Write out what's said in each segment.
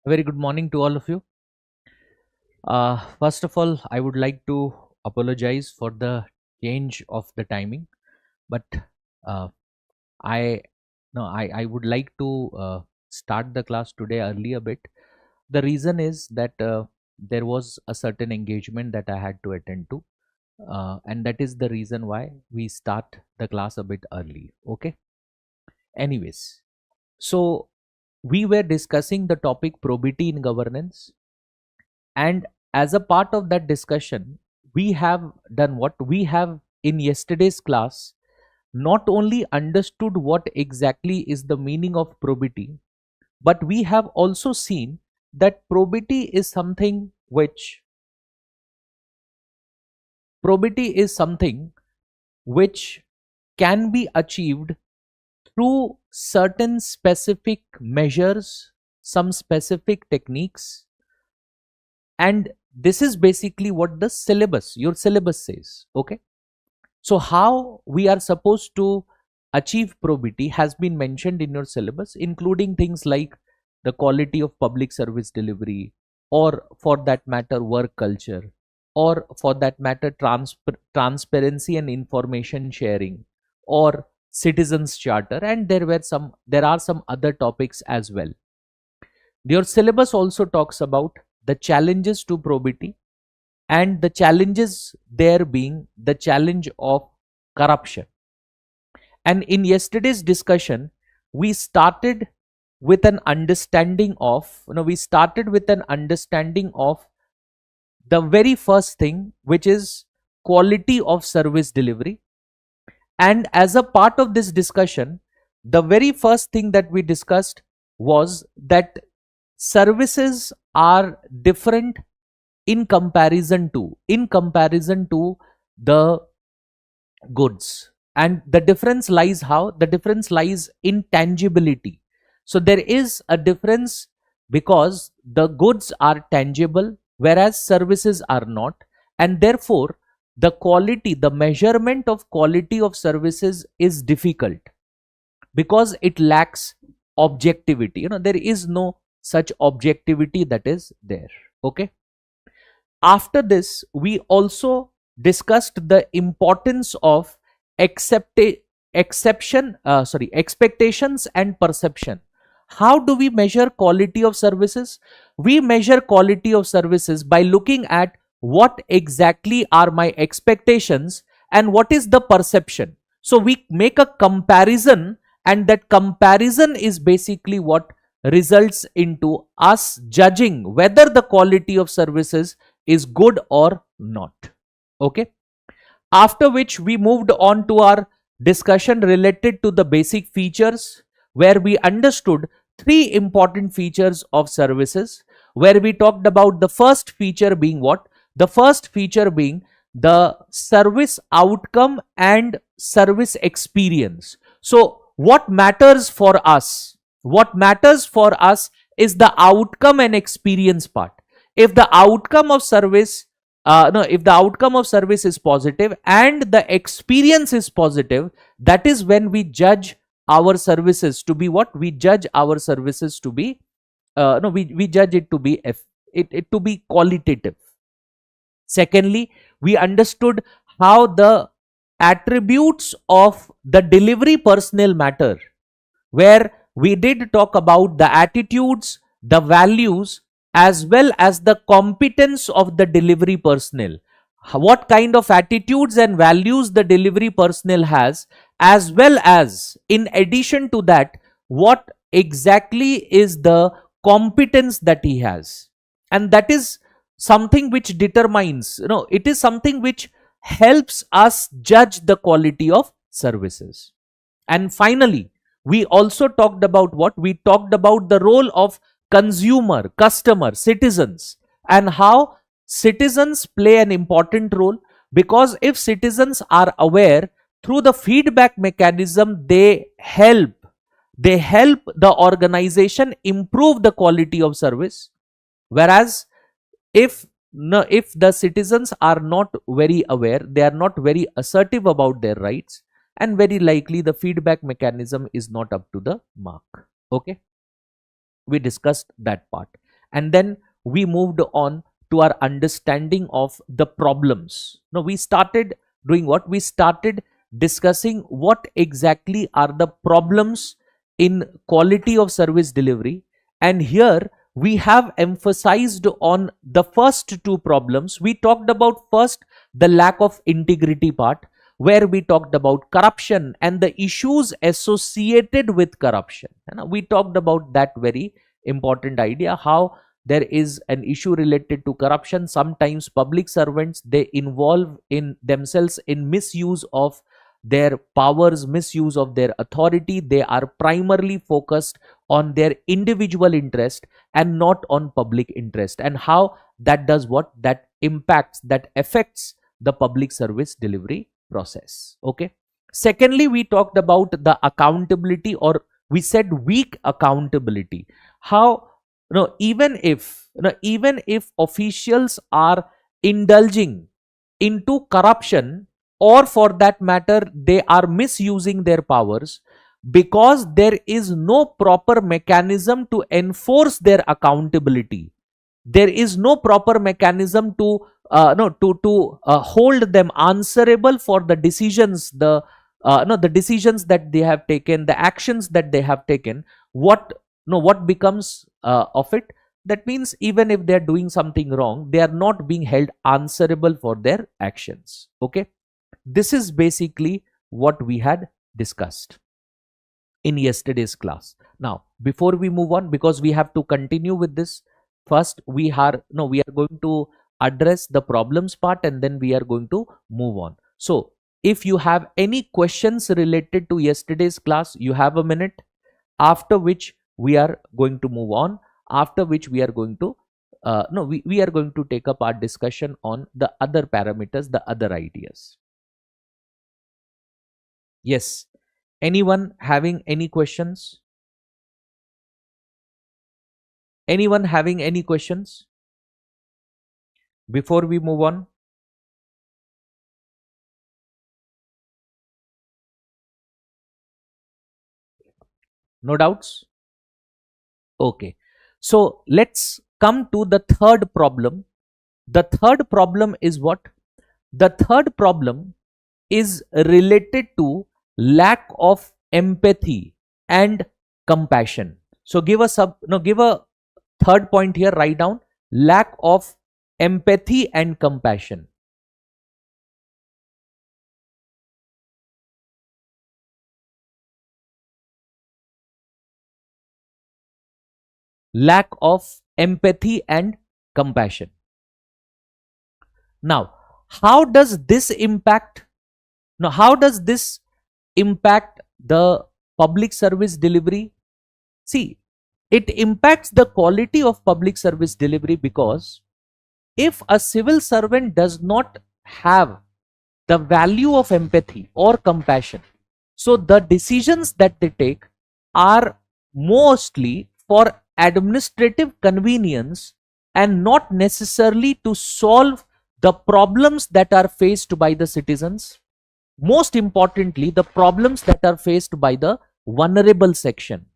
A very good morning to all of you. First of all, I would like to apologize for the change of the timing, but uh, I I would like to start the class today early a bit. The reason is that there was a certain engagement that I had to attend to, and that is the reason why we start the class a bit early. Okay. Anyways, so we were discussing the topic probity in governance. And as a part of that discussion, we have done what we have in yesterday's class not only understood what exactly is the meaning of probity, but we have also seen that probity is something which can be achieved through certain specific measures, some specific techniques, and this is basically what your syllabus says. Okay, so how we are supposed to achieve probity has been mentioned in your syllabus, including things like the quality of public service delivery, or for that matter work culture, or for that matter transparency and information sharing, or citizens charter, and there are some other topics as well. Your syllabus also talks about the challenges to probity, and the challenges there being the challenge of corruption. And in yesterday's discussion, we started with an understanding of, the very first thing, which is quality of service delivery. And as a part of this discussion, the very first thing that we discussed was that services are different in comparison to the goods. And the difference lies in tangibility. So there is a difference because the goods are tangible whereas services are not, and therefore the measurement of quality of services is difficult because it lacks objectivity. There is no such objectivity that is there. Okay. After this, we also discussed the importance of expectations and perception. How do we measure quality of services? We measure quality of services by looking at what exactly are my expectations and what is the perception. So we make a comparison, and that comparison is basically what results into us judging whether the quality of services is good or not. Okay. After which we moved on to our discussion related to the basic features, where we understood three important features of services, where we talked about the first feature being what? The first feature being the service outcome and service experience. So what matters for us? What matters for us is the outcome and experience part. If the outcome of service if the outcome of service is positive and the experience is positive, that is when we judge our services to be what? We judge our services to be no we judge it to be it to be qualitative. Secondly, we understood how the attributes of the delivery personnel matter, where we did talk about the attitudes, the values, as well as the competence of the delivery personnel. What kind of attitudes and values the delivery personnel has, as well as, in addition to that, what exactly is the competence that he has. And that is something which determines, it is something which helps us judge the quality of services. And finally, we also talked about what? We talked about the role of consumer, customer, citizens, and how citizens play an important role, because if citizens are aware, through the feedback mechanism, they help the organization improve the quality of service. Whereas if if the citizens are not very aware, they are not very assertive about their rights, and very likely the feedback mechanism is not up to the mark. Okay, we discussed that part. and then we moved on to our understanding of the problems. Now we started doing what? We started discussing what exactly are the problems in quality of service delivery, and here we have emphasized on the first two problems. We talked about first the lack of integrity part, where we talked about corruption and the issues associated with corruption. And we talked about that very important idea, how there is an issue related to corruption. Sometimes public servants, they involve in themselves in misuse of their powers, misuse of their authority. They are primarily focused on their individual interest and not on public interest, and how that does what? That impacts, that affects the public service delivery process. Okay. Secondly, we talked about the accountability, or we said weak accountability. How, even if officials are indulging into corruption, or for that matter they are misusing their powers, because there is no proper mechanism to enforce their accountability, there is no proper mechanism to no to hold them answerable for the decisions, the no the decisions that they have taken, the actions that they have taken. What, no what becomes of it? That means even if they are doing something wrong, they are not being held answerable for their actions. Okay, this is basically what we had discussed in yesterday's class. Now before we move on, because we have to continue with this, first we are going to address the problems part, and then we are going to move on. So if you have any questions related to yesterday's class, you have a minute, after which we are going to move on, after which we are going to we are going to take up our discussion on the other parameters, the other ideas. Yes, anyone having any questions? Anyone having any questions before we move on? No doubts? Okay, so let's come to the third problem. The third problem is what? The third problem is related to lack of empathy and compassion. So give a third point here, write down lack of empathy and compassion. Lack of empathy and compassion. Now, how does this impact? Now, how does this impact the public service delivery? See, it impacts the quality of public service delivery, because if a civil servant does not have the value of empathy or compassion, so the decisions that they take are mostly for administrative convenience and not necessarily to solve the problems that are faced by the citizens. Most importantly, the problems that are faced by the vulnerable section.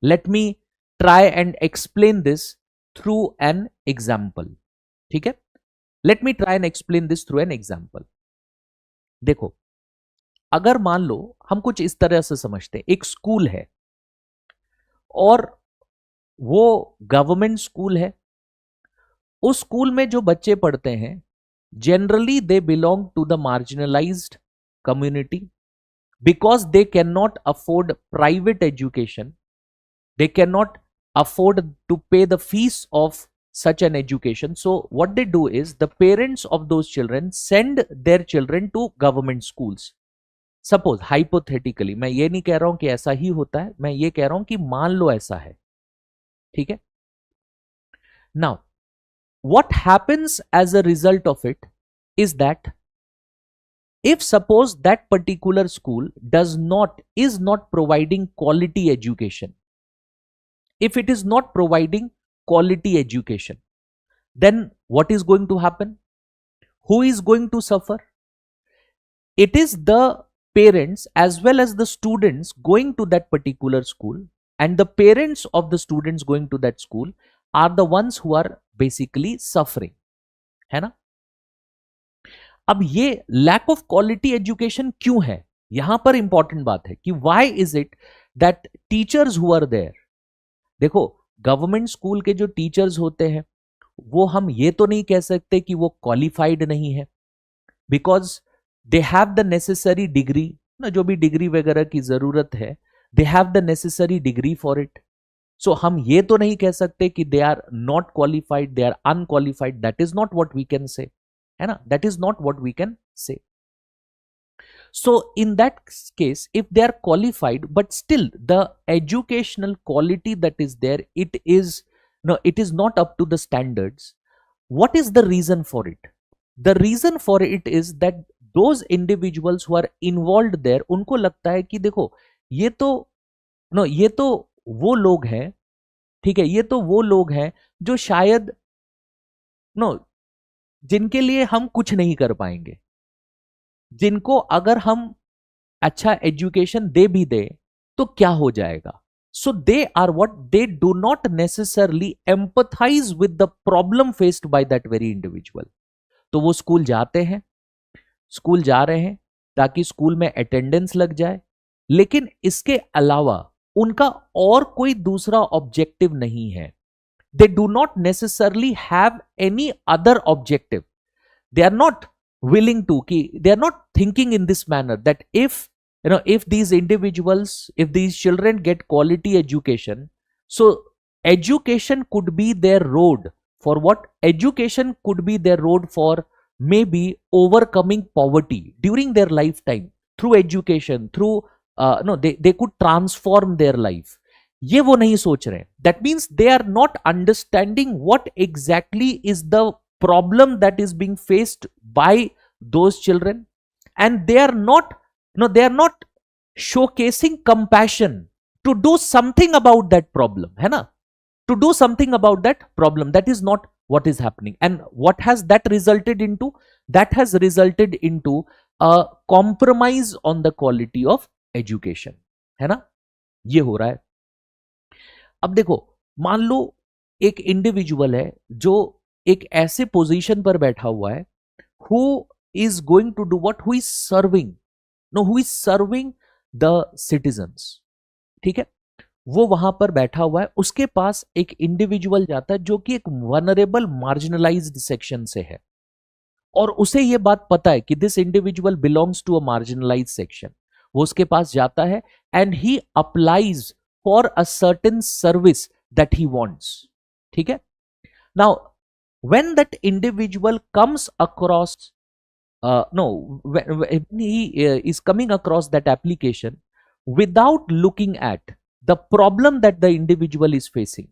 Let me try and explain this through an example. ठीक है? Let me try and explain this through an example. देखो, अगर मान लो हम कुछ इस तरह से समझते हैं, एक स्कूल है और वो गवर्नमेंट स्कूल है. उस स्कूल में जो बच्चे पढ़ते हैं, generally they belong to the marginalized community, because they cannot afford private education. They cannot afford to pay the fees of such an education. So what they do is, the parents of those children send their children to government schools. Suppose hypothetically, मैं ये नहीं कह रहा हूं कि ऐसा ही होता है, मैं ये कह रहा हूं कि मान लो ऐसा है. ठीक है? Now, what happens as a result of it is that if suppose that particular school is not providing quality education, if it is not providing quality education, then what is going to happen? Who is going to suffer? It is the parents as well as the students going to that particular school, and the parents of the students going to that school are the ones who are basically suffering, है ना. अब ये lack of quality education क्यों है, यहां पर important बात है कि why is it that teachers who are there, देखो गवर्नमेंट स्कूल के जो टीचर्स होते हैं वो हम ये तो नहीं कह सकते कि वो क्वालिफाइड नहीं है, because they have the necessary degree ना, जो भी डिग्री वगैरह की जरूरत है, they have the necessary degree for it. So हम ये तो नहीं कह सकते कि they are not qualified, they are unqualified, that is not what we can say, है ना, that is not what we can say. So in that case, if they are qualified, but still the educational quality that is there, it is not up to the standards. What is the reason for it? The reason for it is that those individuals who are involved there, उनको लगता है कि देखो ये तो वो लोग हैं, ठीक है, ये तो वो लोग हैं जो शायद जिनके लिए हम कुछ नहीं कर पाएंगे, जिनको अगर हम अच्छा एजुकेशन दे भी दे तो क्या हो जाएगा. So they are what, they do not necessarily empathize with the problem faced by that very individual. तो वो स्कूल जाते हैं, स्कूल जा रहे हैं ताकि स्कूल में अटेंडेंस लग जाए, लेकिन इसके अलावा उनका और कोई दूसरा ऑब्जेक्टिव नहीं है. They do not necessarily have any other objective. They are not willing to, they are not thinking in this manner that if these individuals, if these children get quality education, so education could be their road for what, education could be their road for maybe overcoming poverty during their lifetime. Through education, through they could transform their life. ये वो नहीं सोच रहे. That means they are not understanding what exactly is the problem that is being faced by those children, and they are not showcasing compassion to do something about that problem, है ना, to do something about that problem. That is not what is happening. And what has that resulted into? That has resulted into a compromise on the quality of education, है ना, ये हो रहा है. अब देखो, मान लो एक इंडिविजुअल है जो एक ऐसे पोजीशन पर बैठा हुआ है, who is going to do what, who is serving the citizens, ठीक है, वो वहां पर बैठा हुआ है. उसके पास एक इंडिविजुअल जाता है जो कि एक वनरेबल मार्जिनलाइज्ड सेक्शन से है, और उसे ये बात पता है कि this individual belongs to a marginalised section. वो उसके पास जाता है and he applies for a certain service that he wants, ठीक है. Now when that individual comes across when he is coming across that application, without looking at the problem that the individual is facing,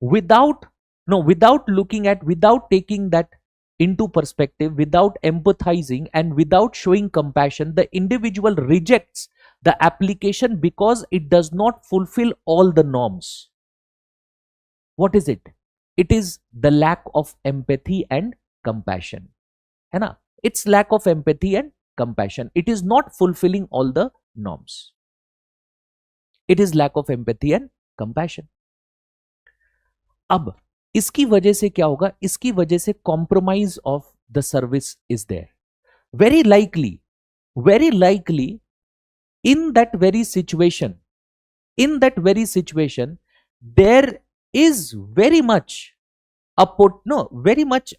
without taking that into perspective, without empathizing and without showing compassion, the individual rejects the application because it does not fulfill all the norms. What is it? It is the lack of empathy and compassion, है ना, it's lack of empathy and compassion. It is not fulfilling all the norms. It is lack of empathy and compassion. अब इसकी वजह से क्या होगा, इसकी वजह से compromise of the service is there. Very likely in that very situation, there is very much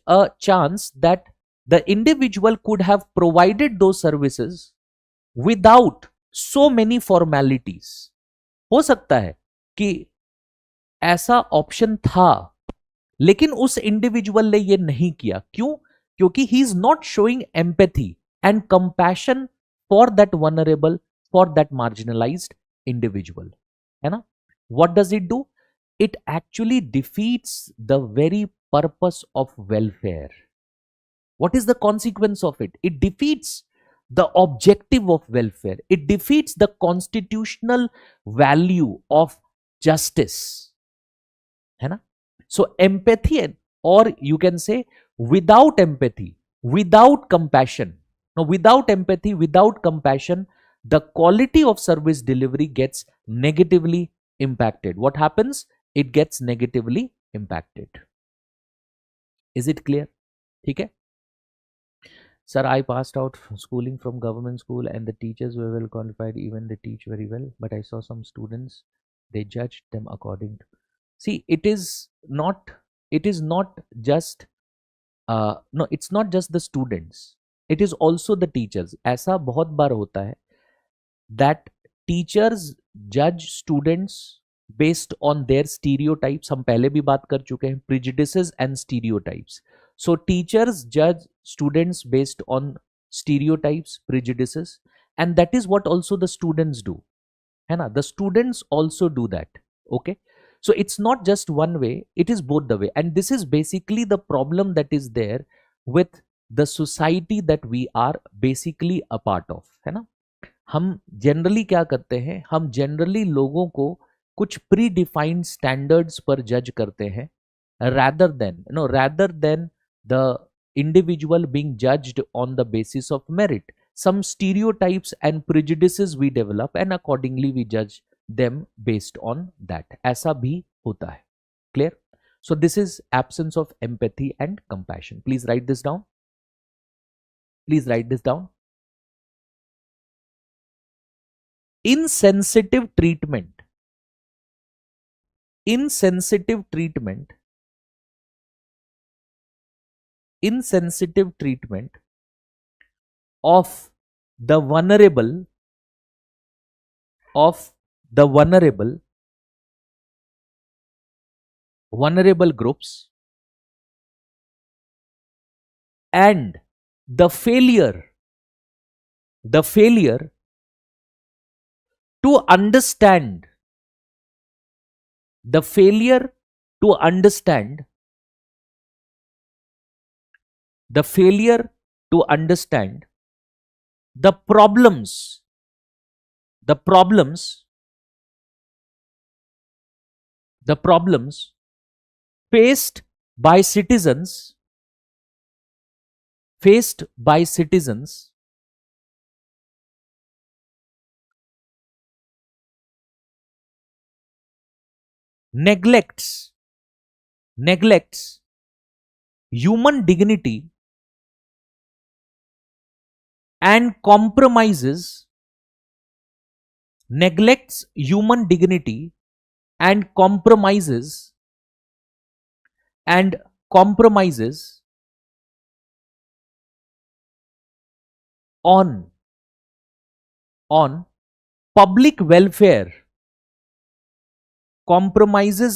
a chance that the individual could have provided those services without so many formalities. हो सकता है कि ऐसा ऑप्शन था, लेकिन उस individual ने ये नहीं किया. क्यों? क्योंकि he is not showing empathy and compassion for that vulnerable, for that marginalized individual, है ना. What does it do? It actually defeats the very purpose of welfare. What is the consequence of it? It defeats the objective of welfare. It defeats the constitutional value of justice, है ना. So empathy, or you can say without empathy, without compassion, without empathy, without compassion, the quality of service delivery gets negatively impacted. What happens? It gets negatively impacted. Is it clear? ठीक है. Sir, I passed out schooling from government school and the teachers were well qualified, even they teach very well, but I saw some students, they judged them according to. See, it is not just, no, it's not just the students, it is also the teachers. ऐसा बहुत बार होता है that teachers judge students based on their stereotypes. हम पहले भी बात कर चुके हैं, prejudices and stereotypes. So teachers judge students based on stereotypes, prejudices, and that is what also the students do. है ना? The students also do that. Okay. So it's not just one way, it is both the way. And this is basically the problem that is there with the society that we are basically a part of. है ना? हम generally क्या करते हैं, हम generally लोगों को कुछ प्री डिफाइंड स्टैंडर्ड्स पर जज करते हैं, rather than the individual being judged on the basis of merit. Some stereotypes and prejudices we develop and accordingly we judge them based on that. ऐसा भी होता है. Clear? So this is absence of empathy and compassion. Please write this down. Please write this down. Insensitive treatment of the vulnerable groups and the failure to understand the problems faced by citizens neglects human dignity and compromises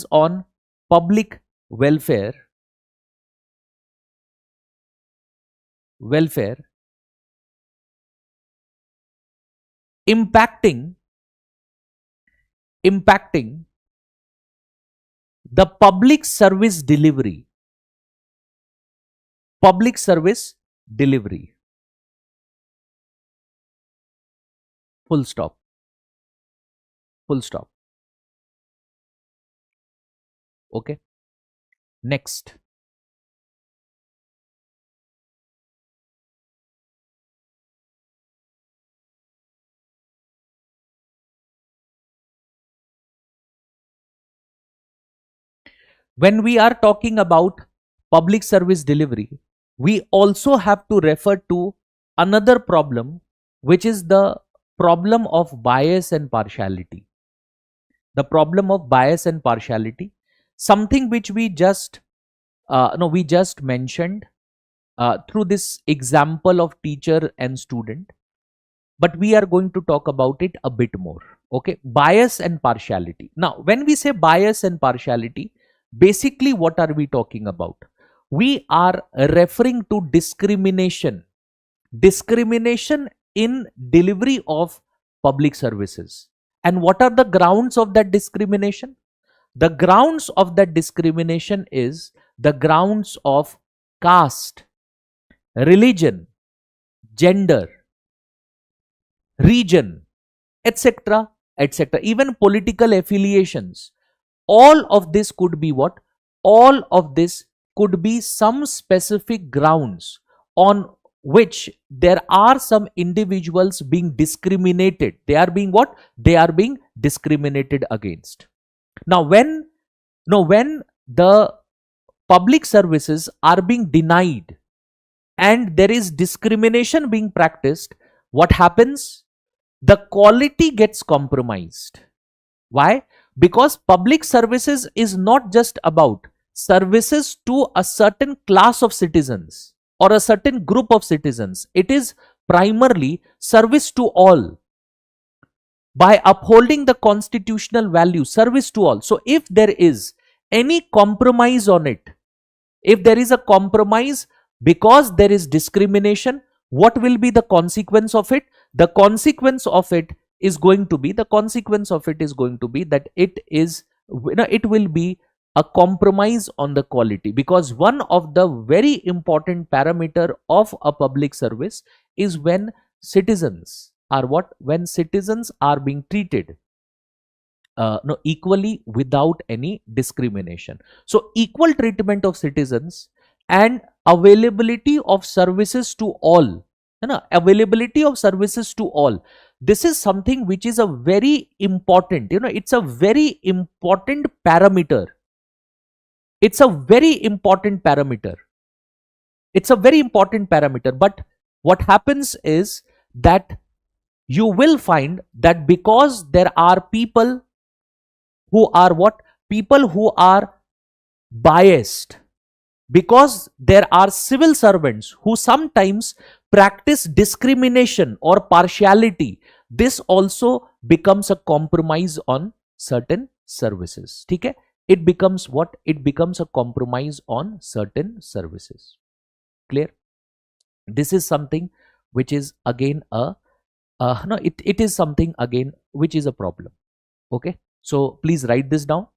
on public welfare, impacting the public service delivery. Full stop. Okay. Next. When we are talking about public service delivery, we also have to refer to another problem, which is the problem of bias and partiality. Something which we just mentioned through this example of teacher and student, but we are going to talk about it a bit more. Okay, bias and partiality. Now, when we say bias and partiality, basically what are we talking about? We are referring to discrimination in delivery of public services. And what are the grounds of that discrimination? The grounds of that discrimination is the grounds of caste, religion, gender, region, etc., even political affiliations. All of this could be what? All of this could be some specific grounds on which there are some individuals being discriminated. They are being what? They are being discriminated against. Now, when the public services are being denied and there is discrimination being practiced, what happens? The quality gets compromised. Why? Because public services is not just about services to a certain class of citizens or a certain group of citizens. It is primarily service to all by upholding the constitutional value, service to all. So if there is any compromise on it, if there is a compromise because there is discrimination, what will be the consequence of it? The consequence of it is going to be that it is, it will be a compromise on the quality, because one of the very important parameter of a public service is when citizens are when citizens are being treated no, equally without any discrimination. So equal treatment of citizens and availability of services to all, availability of services to all, this is something which is a very important, it's a very important parameter. It's a very important parameter. It's a very important parameter. But what happens is that you will find that because there are people who are people who are biased, because there are civil servants who sometimes practice discrimination or partiality, this also becomes a compromise on certain services. Okay? It becomes it becomes a compromise on certain services. Clear? This is something which is again it is something again which is a problem. Okay? So please write this down.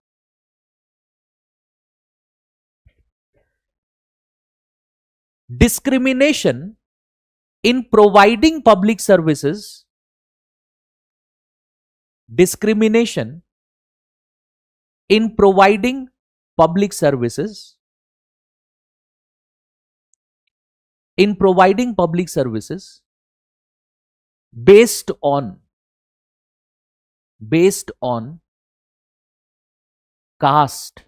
Discrimination in providing public services, discrimination in providing public services, based on caste,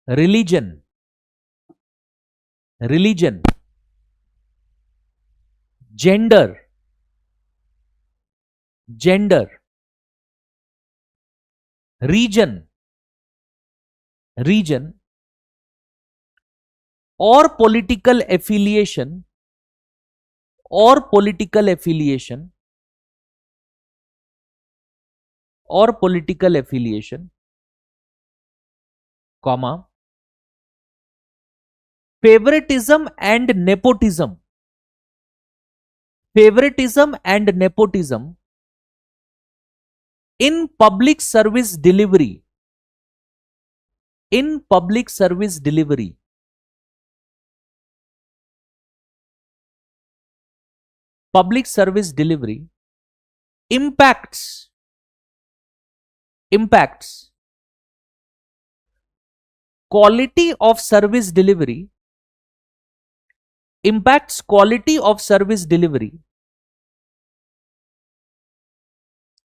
religion, gender, region, or political affiliation, comma, favoritism and nepotism, in public service delivery, impacts quality of service delivery,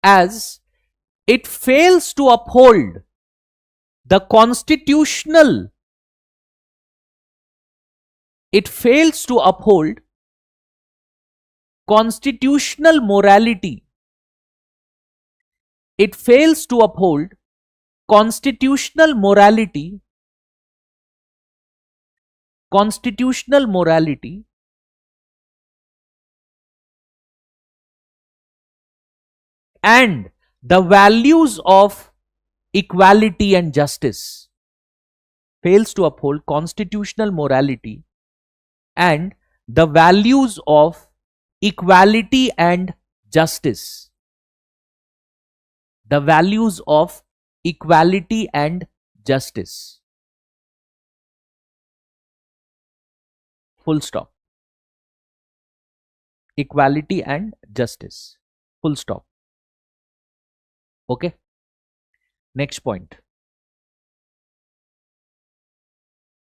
as it fails to uphold the constitutional morality, constitutional morality and the values of equality and justice, fails to uphold constitutional morality and the values of equality and justice, the values of equality and justice, full stop, equality and justice, full stop. Okay, next point.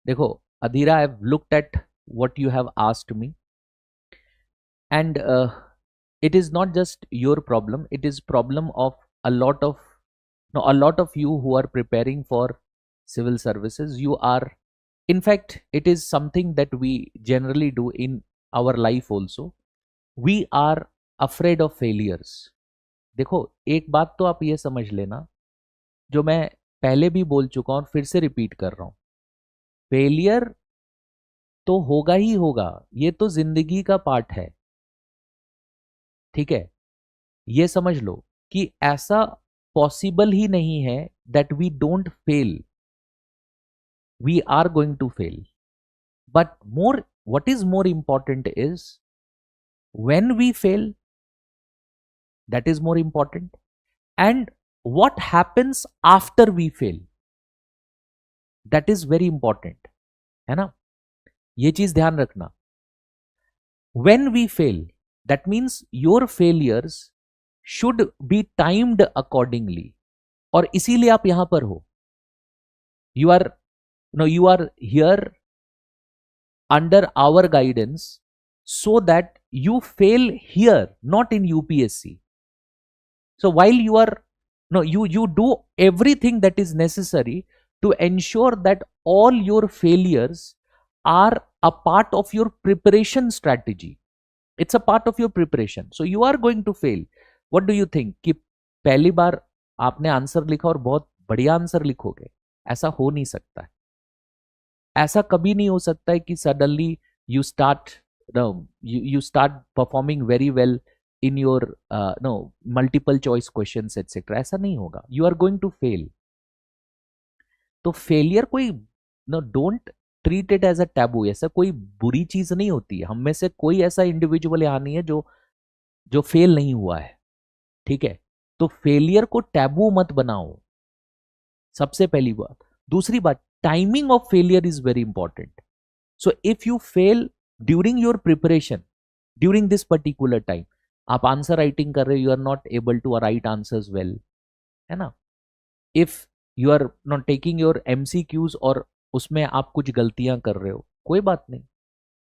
देखो Adhira, I've looked at what you have asked me, and it is not just your problem, it is problem of a lot of Now, a lot of you who are preparing for civil services, you are, in fact, it is something that we generally do in our life also. We are afraid of failures. देखो, एक बात तो आप ये समझ लेना, जो मैं पहले भी बोल चुका हूं और फिर से रिपीट कर रहा हूं, फेलियर तो होगा ही होगा, ये तो जिंदगी का पार्ट है, ठीक है। ये समझ लो कि ऐसा पॉसिबल ही नहीं है that we don't fail, we are going to fail, but more what is more important is when we fail, that is more important, and what happens after we fail, that is very important, है ना। ये चीज ध्यान रखना, when we fail, that means your failures should be timed accordingly, और इसीलिए आप यहां पर हो, you are here under our guidance so that you fail here, not in UPSC. So while you are, you do everything that is necessary to ensure that all your failures are a part of your preparation strategy. It's a part of your preparation. So you are going to fail. What do you think कि पहली बार आपने answer लिखा और बहुत बढ़िया answer लिखोगे? ऐसा हो नहीं सकता है। ऐसा कभी नहीं हो सकता है कि suddenly you start performing very well in your multiple choice questions etcetera, ऐसा नहीं होगा। You are going to fail. तो फेलियर कोई don't treat it as a taboo, ऐसा कोई बुरी चीज नहीं होती है। हम में से कोई ऐसा इंडिविजुअल यहाँ नहीं है जो फेल नहीं हुआ है, ठीक है। तो फेलियर को टैबू मत बनाओ, सबसे पहली बात। दूसरी बात, timing of failure is very important. So if you fail during your preparation, during this particular time, आप आंसर राइटिंग कर रहे हो, you are not able to write answers well, है ना। if you are not taking your MCQs और उसमें आप कुछ गलतियां कर रहे हो, कोई बात नहीं,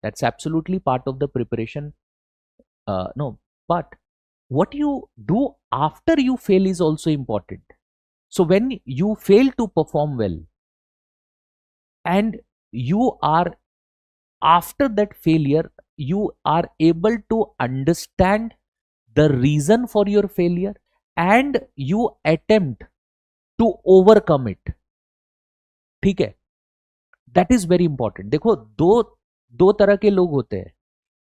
that's absolutely part of the preparation. No, but what you do after you fail is also important. So when you fail to perform well, and you are, after that failure, you are able to understand the reason for your failure and you attempt to overcome it, ठीक है। that is very important. देखो, दो तरह के लोग होते हैं।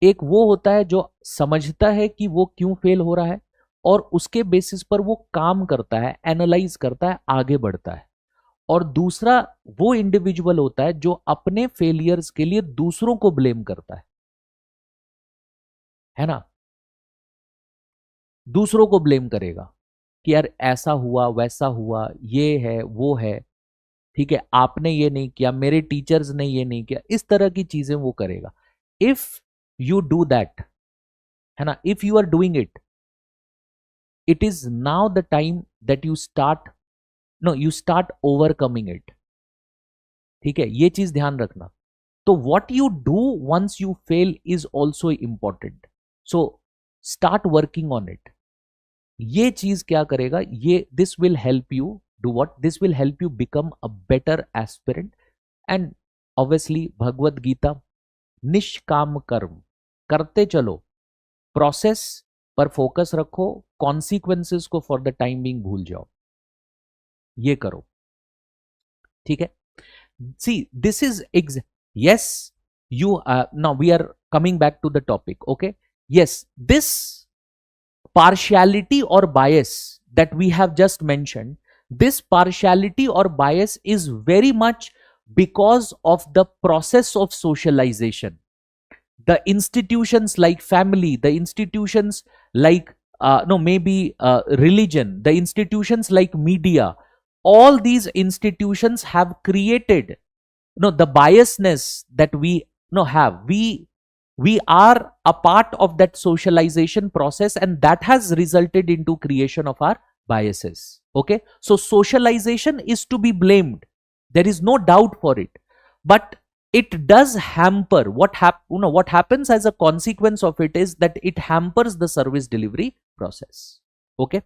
एक वो होता है जो समझता है कि वो क्यों फेल हो रहा है और उसके बेसिस पर वो काम करता है, एनालाइज करता है, आगे बढ़ता है। और दूसरा वो इंडिविजुअल होता है जो अपने फेलियर्स के लिए दूसरों को ब्लेम करता है ना। दूसरों को ब्लेम करेगा कि यार ऐसा हुआ, वैसा हुआ, ये है, वो है, ठीक है, आपने ये नहीं किया, मेरे टीचर्स ने ये नहीं किया, इस तरह की चीजें वो करेगा। इफ यू डू दैट, है ना, if you are doing it, it is now the time that you start overcoming it, ठीक है। ये चीज ध्यान रखना। तो what you do once you fail is also important, so start working on it. ये चीज क्या करेगा, ये this will help you do what, this will help you become a better aspirant. And obviously Bhagavad Gita, निष्काम कर्म करते चलो, प्रोसेस पर फोकस रखो, कॉन्सिक्वेंसेस को फॉर द टाइम बीइंग भूल जाओ, ये करो, ठीक है। See, this is yes, you now we are coming back to the topic, okay? Yes, this partiality or bias that we have just mentioned, this partiality or bias is very much because of the process of socialization. The institutions like family, the institutions like maybe religion, the institutions like media, all these institutions have created the biasness that we have. We are a part of that socialization process, and that has resulted into creation of our biases, okay? So socialization is to be blamed, there is no doubt for it, but it does hamper what happens as a consequence of it is that it hampers the service delivery process, okay?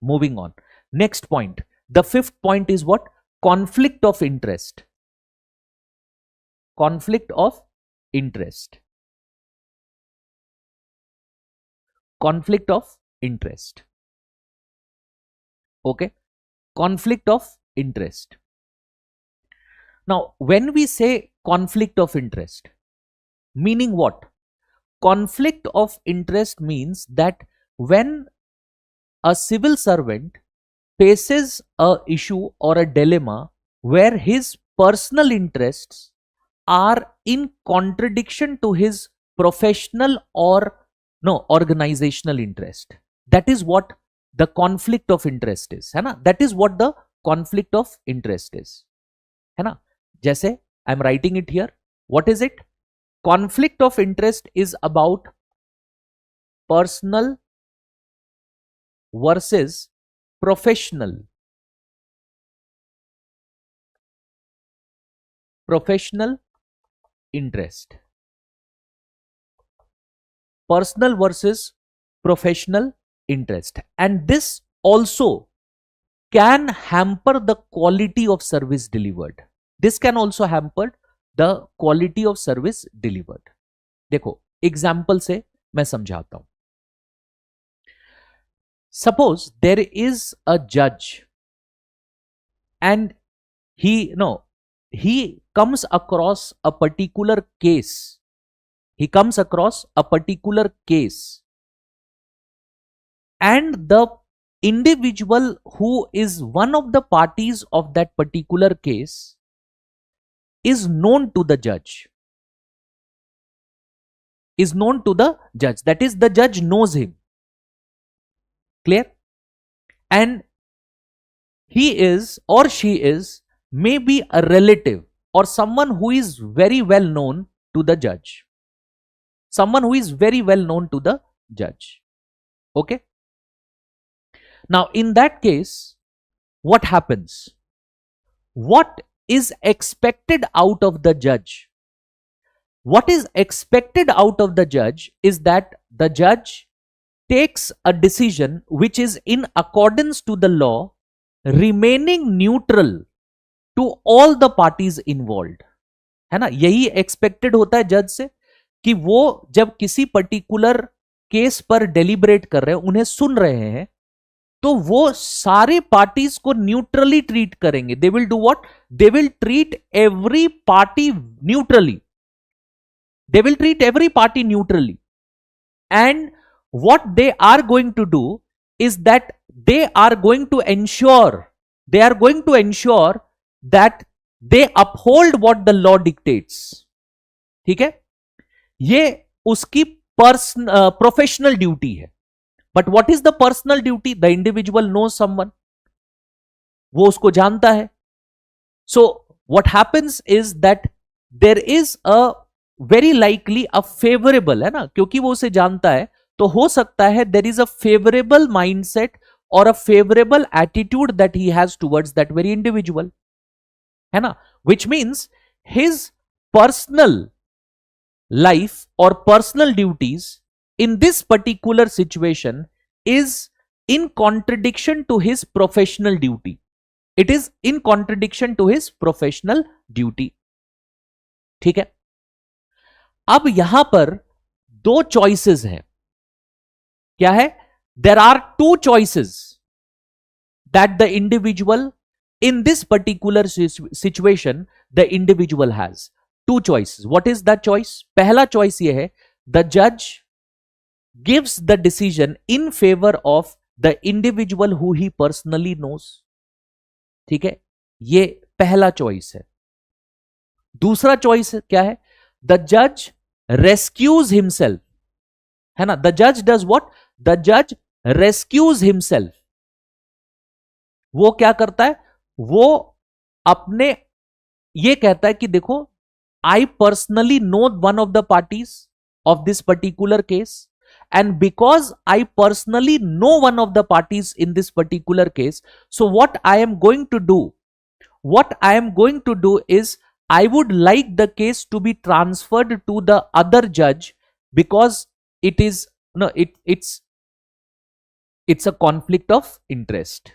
Moving on, next point, The fifth point is what? Conflict of interest. Conflict of interest. Conflict of interest. Okay. Conflict of interest. Now, when we say conflict of interest, meaning what? Conflict of interest means that when a civil servant faces a issue or a dilemma where his personal interests are in contradiction to his professional or no organizational interest, that is what the conflict of interest is, है ना? That is what the conflict of interest is, है ना? जैसे I am writing it here, what is it? Conflict of interest is about personal versus professional interest. Personal versus professional interest, and this also can hamper the quality of service delivered. This can also hamper the quality of service delivered. देखो example से मैं समझाता हूं. Suppose there is a judge and he comes across a particular case. He comes across a particular case, and the individual who is one of the parties of that particular case is known to the judge. Is known to the judge. That is, the judge knows him. Clear? And he is or she is maybe a relative or someone who is very well known to the judge. Someone who is very well known to the judge. Okay? Now, in that case, what happens? What is expected out of the judge? What is expected out of the judge is that the judge takes a decision which is in accordance to the law, remaining neutral to all the parties involved. है ना? यही expected होता है जज से कि वो जब किसी पर्टिकुलर केस पर डेलिब्रेट कर रहे हैं, उन्हें सुन रहे हैं, तो वो सारे पार्टीज को न्यूट्रली ट्रीट करेंगे. They will do what? They will treat every party neutrally. They will treat every party neutrally. And what they are going to do is that they are going to ensure that they uphold what the law dictates. ठीक है? ये उसकी professional duty है. But what is the personal duty? The individual knows someone. वो उसको जानता है. So what happens is that there is a very likely a favourable, है ना, क्योंकि वो उसे जानता है, तो हो सकता है there is a favourable mindset और a favourable attitude that he has towards that very individual, है ना, which means his personal life or personal duties in this particular situation is in contradiction to his professional duty. It is in contradiction to his professional duty. ठीक है? अब यहां पर दो choices हैं. क्या है? There are two choices that the individual in this particular situation the individual has. Two choices. What is that choice? पहला choice ये है, the judge gives the decision in favor of the individual who he personally knows. ठीक है? ये पहला choice है. दूसरा choice क्या है? The judge rescues himself. है ना? The judge does what? The judge rescues himself. वो क्या करता है? वो अपने ये कहता है कि देखो, I personally know one of the parties of this particular case, and because I personally know one of the parties in this particular case, so what I am going to do is I would like the case to be transferred to the other judge because it is it's a conflict of interest.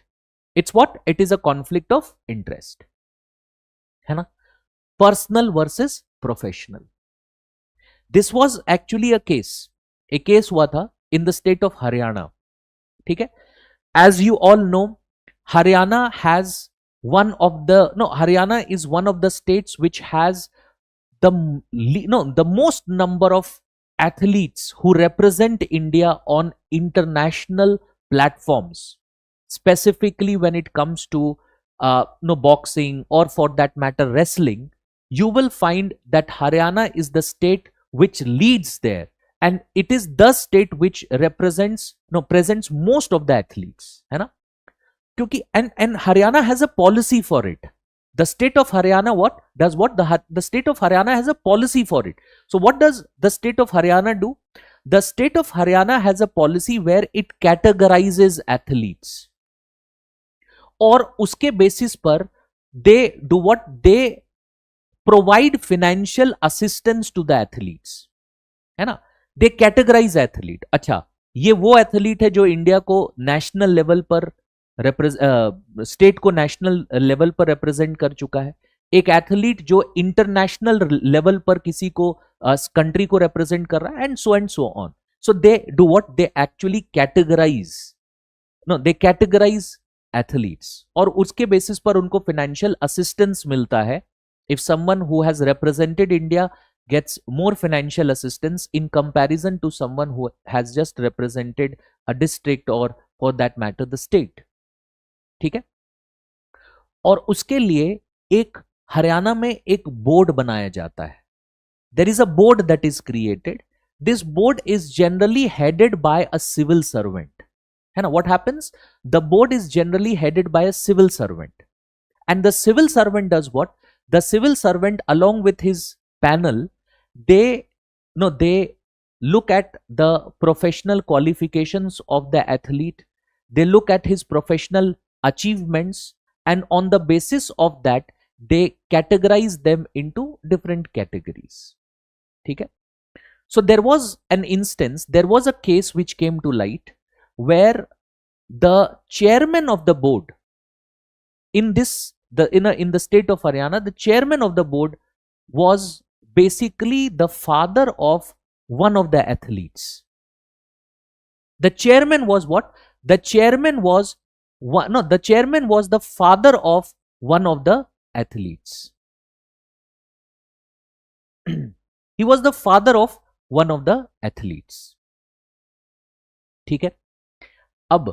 It's what, it is a conflict of interest, है ना, personal versus professional. This was actually a case, एक case हुआ था in the state of Haryana. ठीक है, as you all know, Haryana has one of the no Haryana is one of the states which has the the most number of athletes who represent India on international platforms, specifically when it comes to no boxing, or for that matter wrestling. You will find that Haryana is the state which leads there, and it is the state which represents no presents most of the athletes, है ना, क्योंकि and Haryana has a policy for it. The state of Haryana what the state of Haryana has a policy for it. So what does the state of Haryana do? The state of Haryana has a policy where it categorizes athletes, और उसके basis पर they do what, they provide financial assistance to the athletes, है ना. दे categorise athlete. अच्छा, ये वो athlete है जो इंडिया को नेशनल लेवल पर स्टेट को नेशनल लेवल पर रिप्रेजेंट कर चुका है. एक एथलीट जो इंटरनेशनल लेवल पर किसी को कंट्री को रिप्रेजेंट कर रहा है, and so on. So they do what, they actually categorise, no they categorise athletes, और उसके बेसिस पर उनको फाइनेंशियल असिस्टेंस मिलता है. If someone who has represented India gets more financial assistance in comparison to someone who has just represented a district, or for that matter the state. ठीक है, और उसके लिए एक हरियाणा में एक बोर्ड बनाया जाता है. there is a board that is created. This board is generally headed by a civil servant, है ना. what happens, the board is generally headed by a civil servant, and the civil servant does what, the civil servant along with his panel, they look at the professional qualifications of the athlete, they look at his professional achievements, and on the basis of that they categorize them into different categories. ठीक है, so there was an instance, there was a case which came to light where the chairman of the board in the state of Haryana, the chairman of the board was basically the father of one of the athletes. The chairman was what? The chairman was the chairman was the father of one of the athletes. He was the father of one of the athletes. ठीक है, अब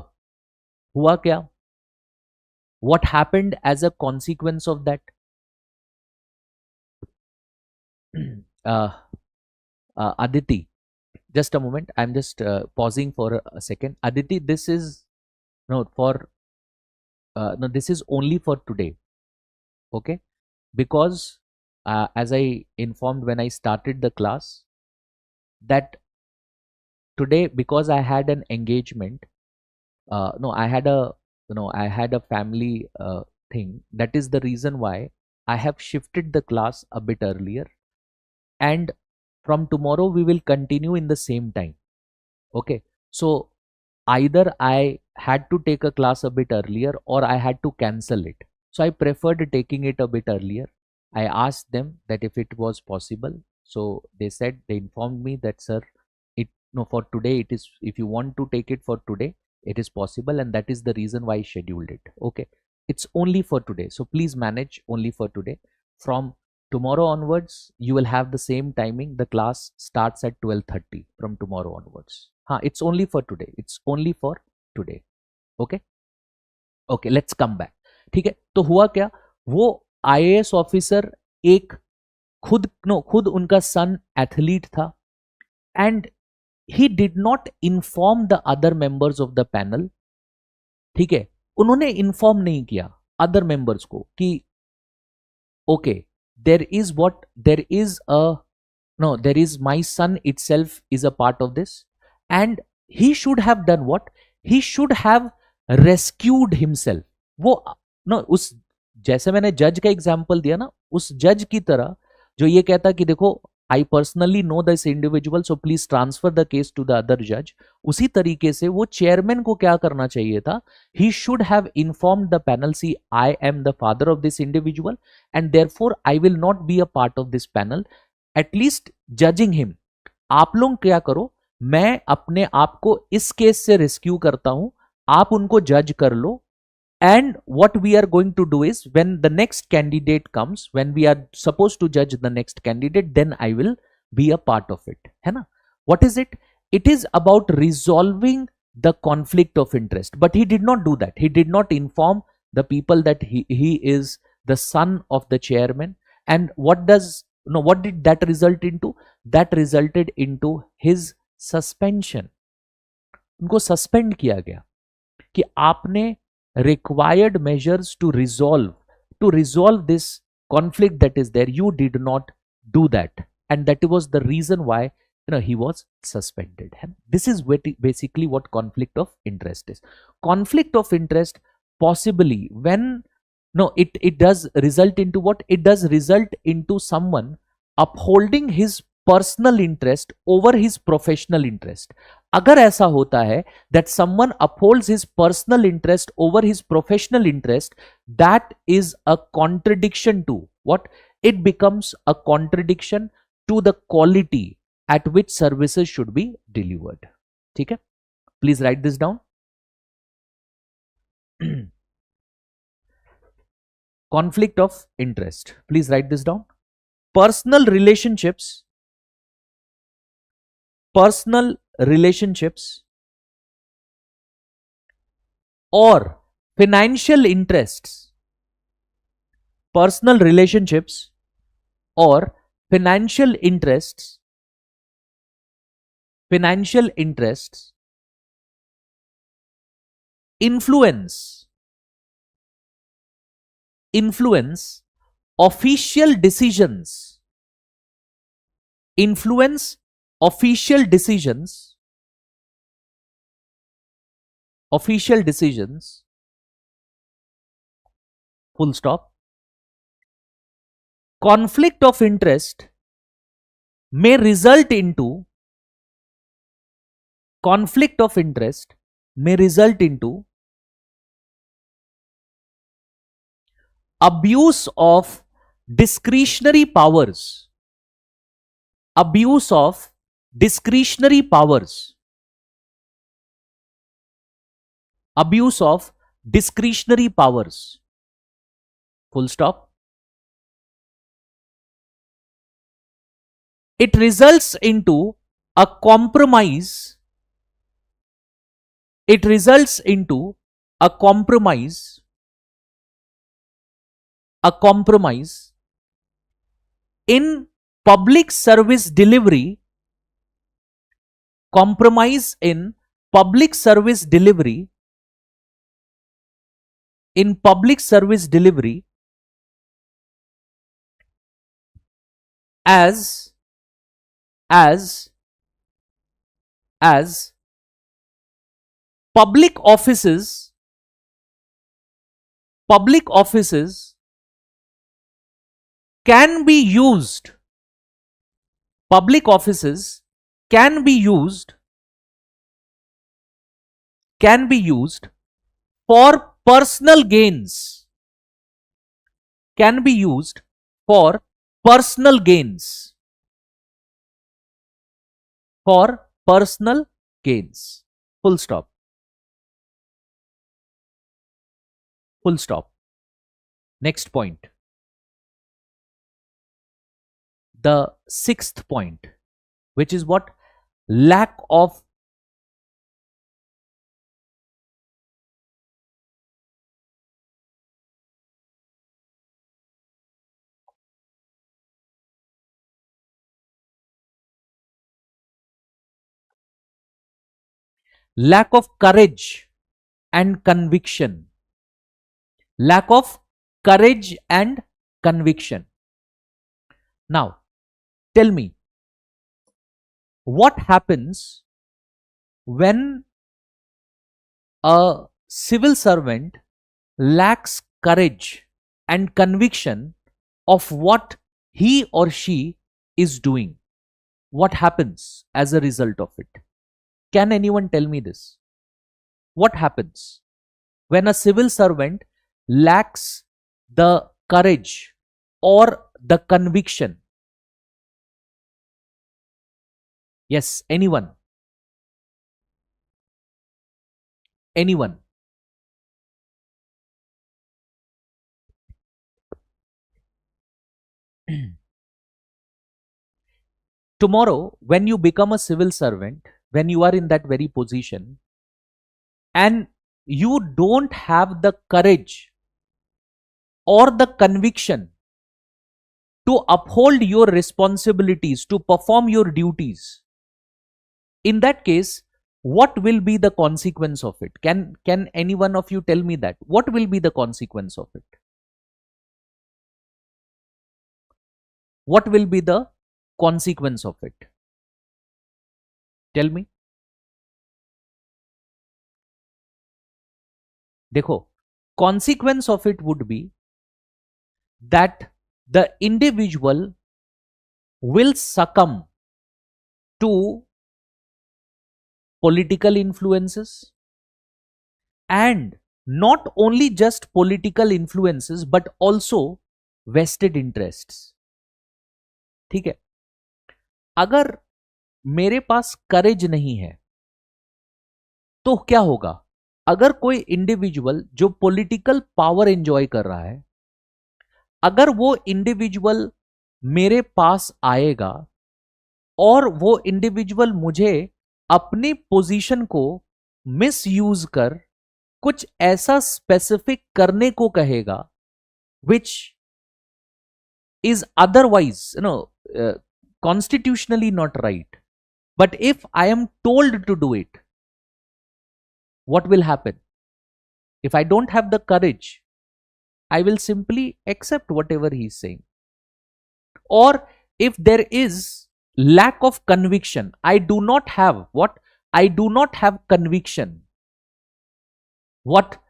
हुआ क्या? What happened as a consequence of that? Aditi, just a moment, I'm just pausing for a second. Aditi, this is this is only for today, okay? Because as I informed when I started the class, that today, because I had an engagement, I had a family thing. That is the reason why I have shifted the class a bit earlier, and from tomorrow we will continue in the same time. Okay, so either I had to take a class a bit earlier or I had to cancel it. So I preferred taking it a bit earlier. I asked them that if it was possible. So they informed me that, sir, for today it is, if you want to take it for today, it is possible, and that is the reason why I scheduled it. Okay, it's only for today, so please manage only for today. From tomorrow onwards you will have the same timing. The class starts at 12:30 from tomorrow onwards. It's only for today, it's only for today. Okay, let's come back. ठीक है, तो हुआ क्या, वो IAS officer एक खुद उनका सन athlete था, and he did not inform the other members of the panel. ठीक है, उन्होंने इन्फॉर्म नहीं किया अदर मेंबर्स को कि okay, there is my son itself is a part of this, and he should have done what, he should have rescued himself. वो उस, जैसे मैंने जज का एग्जांपल दिया ना, उस जज की तरह जो ये कहता कि देखो I personally know this individual, so please transfer the case to the other judge. उसी तरीके से वो चेयरमैन को क्या करना चाहिए था? He should have informed the panel, see, I am the father of this individual and therefore I will not be a part of this panel. At least judging him. आप लोग क्या करो, मैं अपने आप को इस केस से रेस्क्यू करता हूं, आप उनको जज कर लो. And what we are going to do is, when the next candidate comes, when we are supposed to judge the next candidate, then I will be a part of it. है ना? What is it? It is about resolving the conflict of interest. But he did not do that. He did not inform the people that he is the son of the chairman. And what did that result into? That resulted into his suspension. उनको suspend किया गया कि आपने required measures to resolve this conflict that is there. You did not do that, and that was the reason why he was suspended. This is basically what conflict of interest is. Conflict of interest possibly when it does result into what? It does result into someone upholding his personal interest over his professional interest. अगर ऐसा होता है that someone upholds his personal interest over his professional interest, that is a contradiction to what? It becomes a contradiction to the quality at which services should be delivered. ठीक है? Please write this down. Conflict of interest. Please write this down. Personal relationships or financial interests, personal relationships or financial interests influence official decisions, official decisions, full stop. Conflict of interest may result into abuse of discretionary powers, full stop. It results into a compromise in public service delivery, as public offices can be used for personal gains, full stop. Next point, the sixth point, which is what? Lack of courage and conviction. Now, tell me, what happens when a civil servant lacks courage and conviction of what he or she is doing? what happens as a result of it? Can anyone tell me this? What happens when a civil servant lacks the courage or the conviction? Yes, anyone? Anyone? Tomorrow, when you become a civil servant, when you are in that very position, and you don't have the courage or the conviction to uphold your responsibilities, to perform your duties, in that case, what will be the consequence of it? Can any one of you tell me that? What will be the consequence of it? What will be the consequence of it? Tell me. देखो, consequence of it would be that the individual will succumb to political influences, and not only just political influences but also vested interests. ठीक है, अगर मेरे पास करेज नहीं है तो क्या होगा? अगर कोई इंडिविजुअल जो पॉलिटिकल पावर एंजॉय कर रहा है, अगर वो इंडिविजुअल मेरे पास आएगा और वो इंडिविजुअल मुझे अपनी पोजीशन को मिसयूज कर कुछ ऐसा स्पेसिफिक करने को कहेगा which is otherwise constitutionally not right, but if I am told to do it, what will happen? If I don't have the courage, I will simply accept whatever he is saying. Or if there is lack of conviction, I do not have what? I do not have conviction. What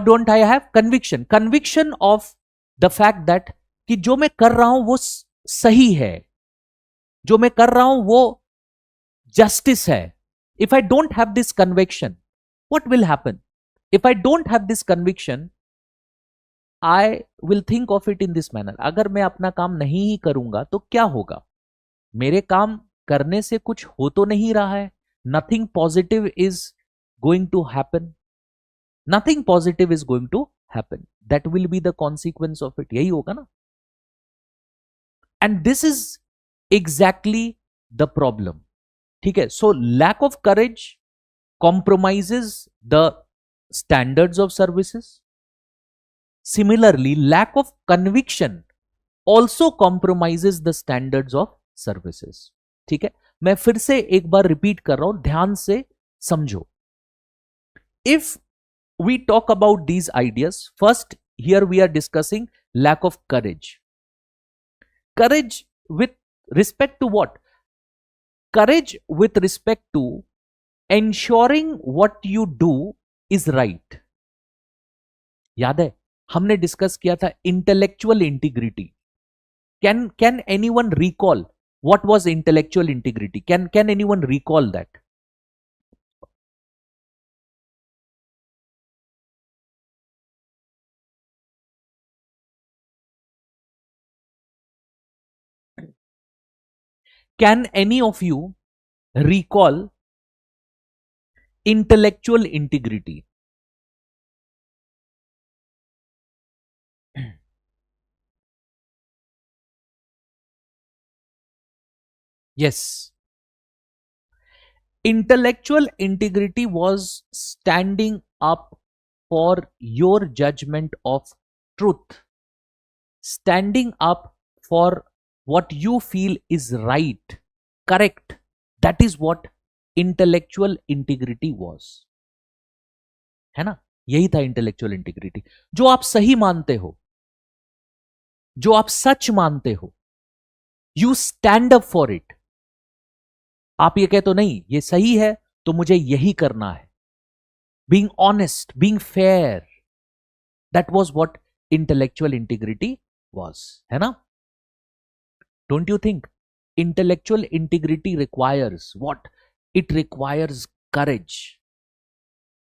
don't I have? Conviction. Conviction of the fact that कि जो मैं कर रहा हूं वो सही है, जो मैं कर रहा हूं वो जस्टिस है. If I don't have this conviction, what will happen? If I don't have this conviction, I will think of it in this manner. अगर मैं अपना काम नहीं ही करूंगा तो क्या होगा? मेरे काम करने से कुछ हो तो नहीं रहा है. Nothing positive is going to happen. Nothing positive is going to happen. That will be the consequence of it. यही होगा ना? And this is exactly the problem. ठीक है? So lack of courage compromises the standards of services. Similarly, lack of conviction also compromises the standards of services. ठीक है? मैं फिर से एक बार रिपीट कर रहा हूं, ध्यान से समझो. If we talk about these ideas, first here we are discussing lack of courage. Courage with respect to what? Courage with respect to ensuring what you do is right. याद है हमने डिस्कस किया था intellectual integrity. Can anyone recall what was intellectual integrity? Can anyone recall that? Can any of you recall intellectual integrity? Yes. Intellectual integrity was standing up for your judgment of truth, standing up for what you feel is right, correct. That is what intellectual integrity was. है ना? यही था intellectual integrity. जो आप सही मानते हो, जो आप सच मानते हो, you stand up for it. आप ये कहते हो नहीं ये सही है तो मुझे यही करना है. Being honest, being fair, that was what intellectual integrity was. है ना? Don't you think? Intellectual integrity requires what? It requires courage.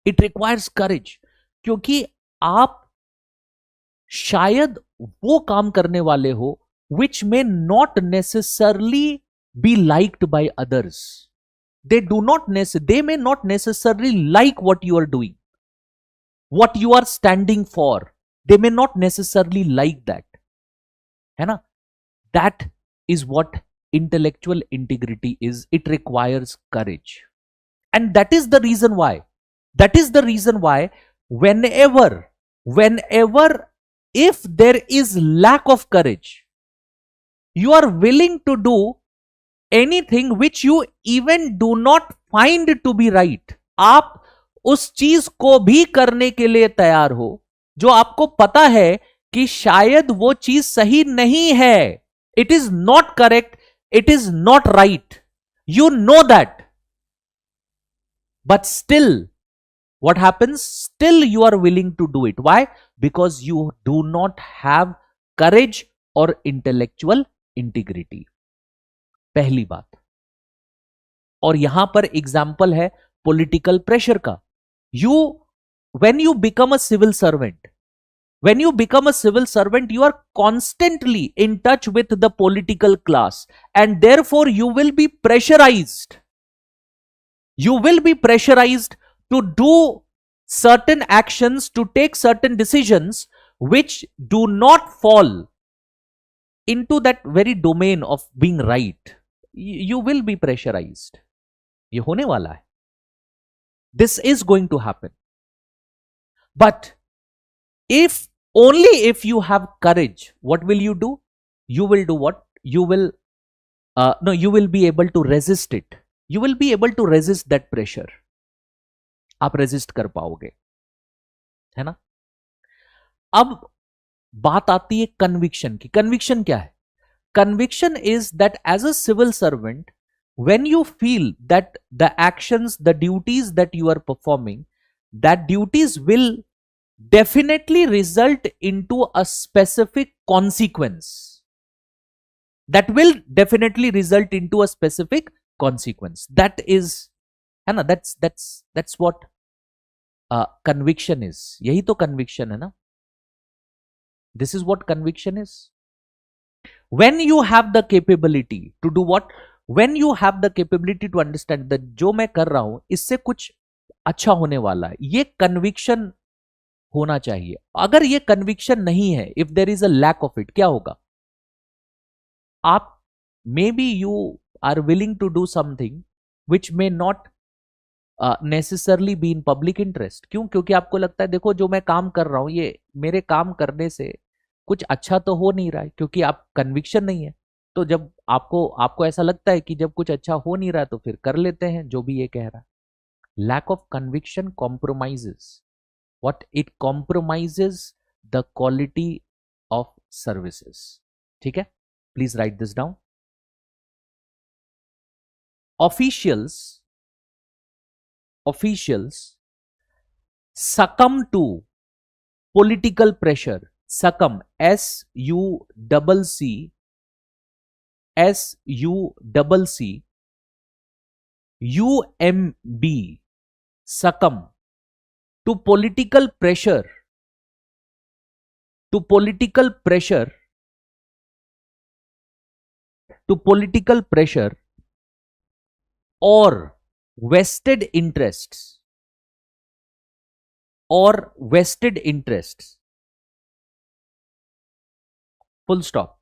It requires courage. क्योंकि आप शायद वो काम करने वाले हो which may not necessarily be liked by others. They may not necessarily like what you are doing, what you are standing for. They may not necessarily like that. है ना? That is what intellectual integrity is. It requires courage. And that is the reason why whenever if there is lack of courage, you are willing to do anything which you even do not find to be right. आप उस चीज को भी करने के लिए तैयार हो जो आपको पता है कि शायद वो चीज सही नहीं है. It is not correct. It is not right. You know that. But still, what happens? Still you are willing to do it. Why? Because you do not have courage or intellectual integrity. पहली बात. और यहां पर example है political pressure का. When you become a civil servant, you are constantly in touch with the political class, and therefore you will be pressurized. You will be pressurized to do certain actions, to take certain decisions which do not fall into that very domain of being right. You will be pressurized. ये होने वाला है. This is going to happen. But only if you have courage, what will you do? You will do what? You will be able to resist it. You will be able to resist that pressure. आप resist कर पाओगे, है ना? अब बात आती है conviction की. Conviction क्या है? Conviction is that as a civil servant, when you feel that the actions, the duties that you are performing, that duties will definitely result into a specific consequence. That will definitely result into a specific consequence. That is, है ना? That's what conviction is. यही तो conviction है ना? This is what conviction is. When you have the capability to do what? When you have the capability to understand that जो मैं कर रहा हूं इससे कुछ अच्छा होने वाला है, ये conviction होना चाहिए. अगर ये conviction नहीं है, if there is a lack of it, क्या होगा? आप maybe you are willing to do something which may not necessarily be in public interest. क्यों? क्योंकि आपको लगता है देखो जो मैं काम कर रहा हूं ये मेरे काम करने से कुछ अच्छा तो हो नहीं रहा है, क्योंकि आप कन्विक्शन नहीं है. तो जब आपको ऐसा लगता है कि जब कुछ अच्छा हो नहीं रहा है तो फिर कर लेते हैं जो भी ये कह रहा है. Lack of conviction compromises what? It compromises the quality of services. ठीक है, please write this down. officials succumb to political pressure. Succumb, SUCCUMB, succumb to political pressure, or vested interests, full stop.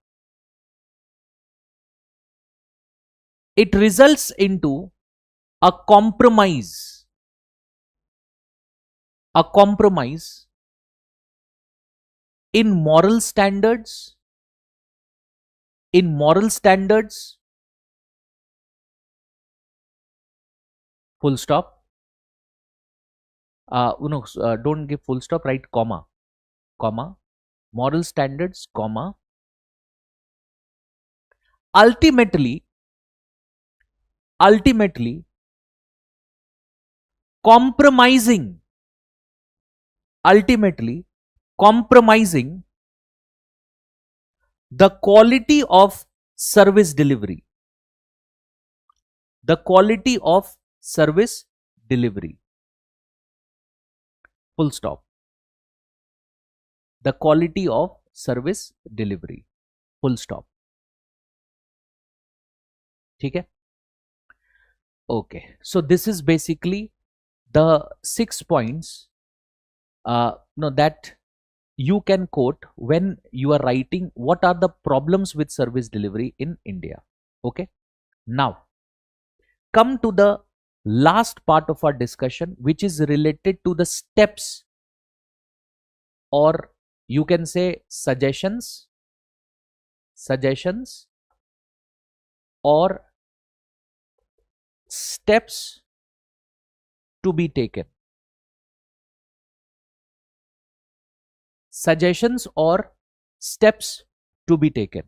It results into a compromise in moral standards, full stop. Don't give full stop, write comma, moral standards, comma, ultimately compromising the quality of service delivery. the quality of service delivery. Full stop. The quality of service delivery. Full stop. ठीक है? Okay. So this is basically the 6 points that you can quote when you are writing what are the problems with service delivery in India. Okay. Now, come to the last part of our discussion, which is related to the steps, or you can say suggestions or steps to be taken. Suggestions or steps to be taken.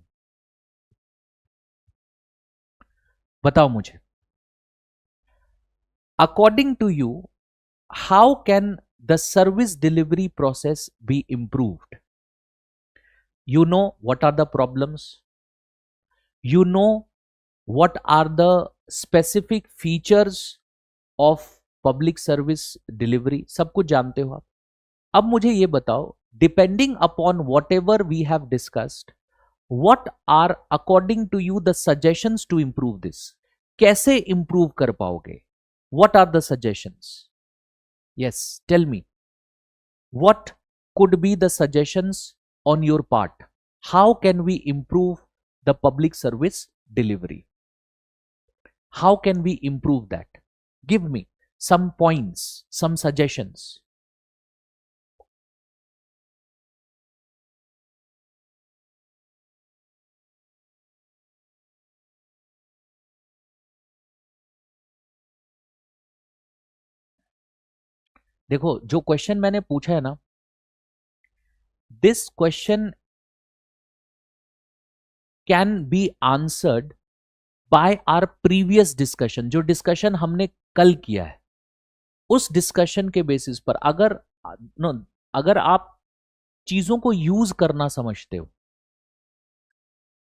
बताओ मुझे. According to you, how can the service delivery process be improved? You know what are the problems. You know what are the specific features of public service delivery. सब कुछ जानते हो आप. अब मुझे ये बताओ, depending upon whatever we have discussed, what are according to you the suggestions to improve this? कैसे improve कर पाओगे? What are the suggestions? Yes, tell me. What could be the suggestions on your part? How can we improve the public service delivery? How can we improve that? Give me some points, some suggestions. देखो, जो question मैंने पूछा है ना, this question can be answered by our previous discussion. जो discussion हमने कल किया है, उस डिस्कशन के बेसिस पर अगर आप चीजों को यूज करना समझते हो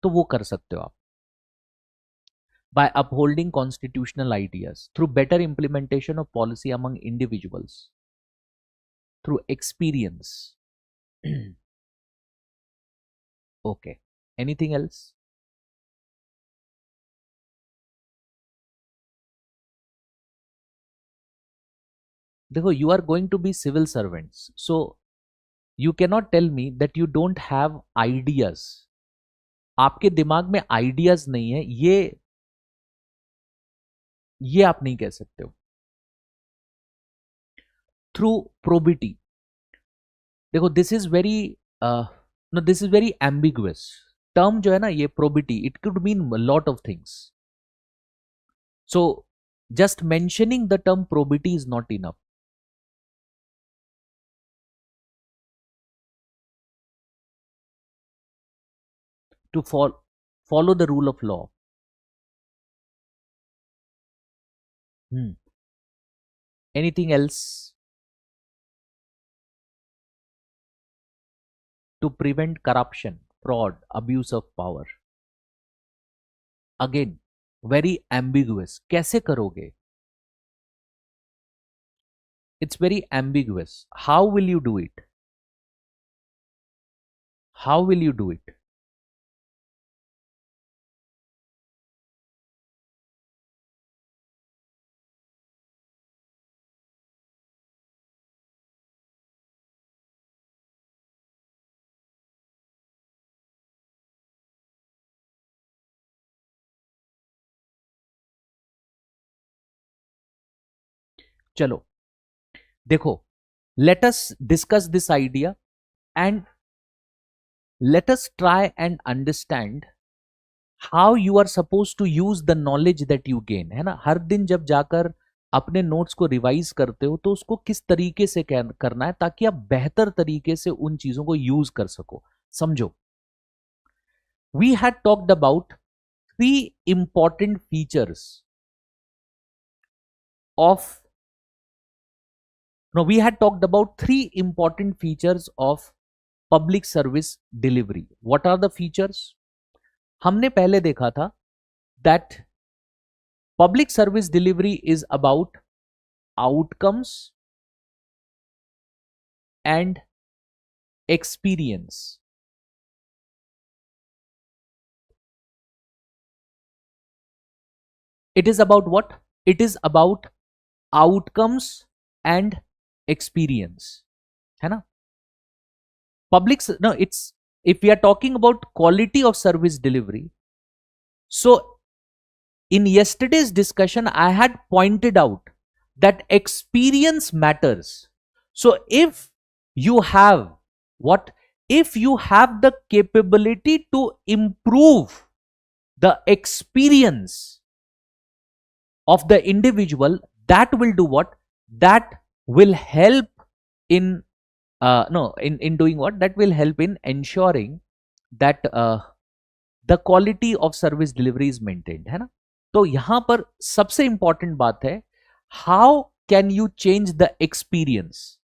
तो वो कर सकते हो आप. By upholding constitutional ideas through better implementation of policy among individuals, through experience. Okay. Anything else? देखो, you are going to be civil servants, so you cannot tell me that you don't have ideas. आपके दिमाग में ideas नहीं है, ये आप नहीं कह सकते हो. Through probity. देखो, this is very ambiguous term जो है ना, ये probity, it could mean lot of things. So just mentioning the term probity is not enough. To follow the rule of law. Anything else? To prevent corruption, fraud, abuse of power. Again, very ambiguous. कैसे करोगे? It's very ambiguous. How will you do it? How will you do it? चलो देखो, let us discuss this idea and let us try and understand how you are supposed to use the knowledge that you gain. है ना, हर दिन जब जाकर अपने notes को revise करते हो तो उसको किस तरीके से करना है ताकि आप बेहतर तरीके से उन चीजों को यूज कर सको. समझो, we had talked about 3 important features of No, we had talked about 3 important features of public service delivery. What are the features? हमने पहले देखा था that Public service delivery is about outcomes and experience. It is about what? It is about outcomes and experience. है ना? No, it's, if we are talking about quality of service delivery, so in yesterday's discussion, I had pointed out that experience matters. So if you have what? If you have the capability to improve the experience of the individual, that will do what? That will help in in doing what? That will help in ensuring that the quality of service delivery is maintained, है ना? तो यहां पर सबसे important बात है, how can you change the experience?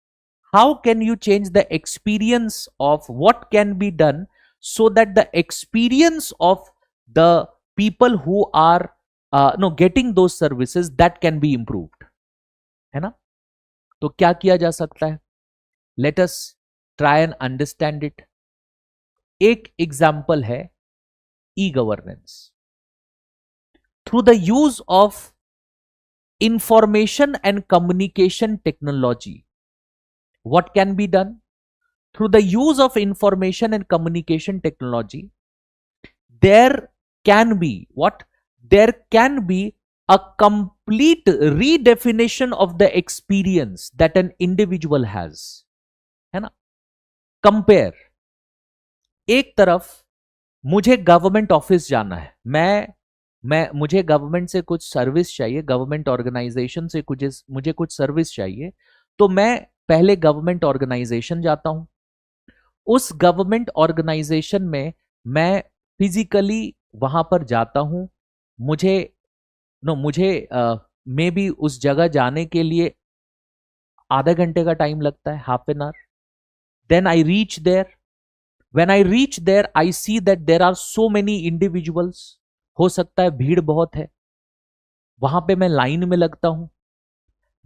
How can you change the experience of what can be done so that the experience of the people who are getting those services, that can be improved, है ना? तो क्या किया जा सकता है? Let us try and understand it. एक example है e-governance. Through the use of information and communication technology, what can be done? Through the use of information and communication technology, there can be what? There can be a complete redefinition of the experience that an individual has, है ना? Compare. एक तरफ मुझे government office जाना है, मुझे government से कुछ सर्विस चाहिए, गवर्नमेंट ऑर्गेनाइजेशन से मुझे कुछ सर्विस चाहिए, तो मैं पहले गवर्नमेंट ऑर्गेनाइजेशन जाता हूं. उस गवर्नमेंट ऑर्गेनाइजेशन में मैं फिजिकली वहां पर जाता हूं. मुझे मे बी उस जगह जाने के लिए आधा घंटे का टाइम लगता है, half an hour. Then I reach there. When I reach there, I see that there are so many individuals. हो सकता है भीड़ बहुत है, वहां पे मैं लाइन में लगता हूं.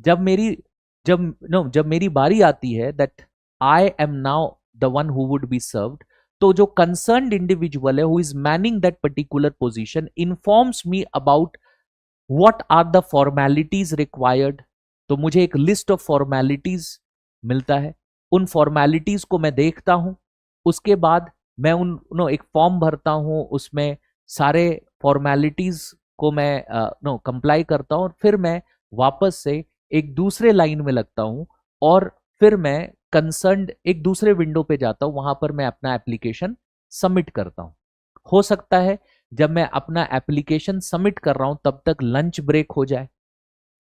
जब मेरी बारी आती है, that I am now the one who would be served, तो जो concerned individual है, who is manning that particular position, informs me about what are the formalities required. तो मुझे एक list of formalities मिलता है. उन formalities को मैं देखता हूं. उसके बाद मैं एक फॉर्म भरता हूं, उसमें सारे फॉर्मेलिटीज को मैं कंप्लाई करता हूं, और फिर मैं वापस से एक दूसरे लाइन में लगता हूं, और फिर मैं कंसर्न्ड एक दूसरे विंडो पे जाता हूं. वहां पर मैं अपना एप्लीकेशन सबमिट करता हूं. हो सकता है जब मैं अपना एप्लीकेशन सबमिट कर रहा हूं तब तक लंच ब्रेक हो जाए,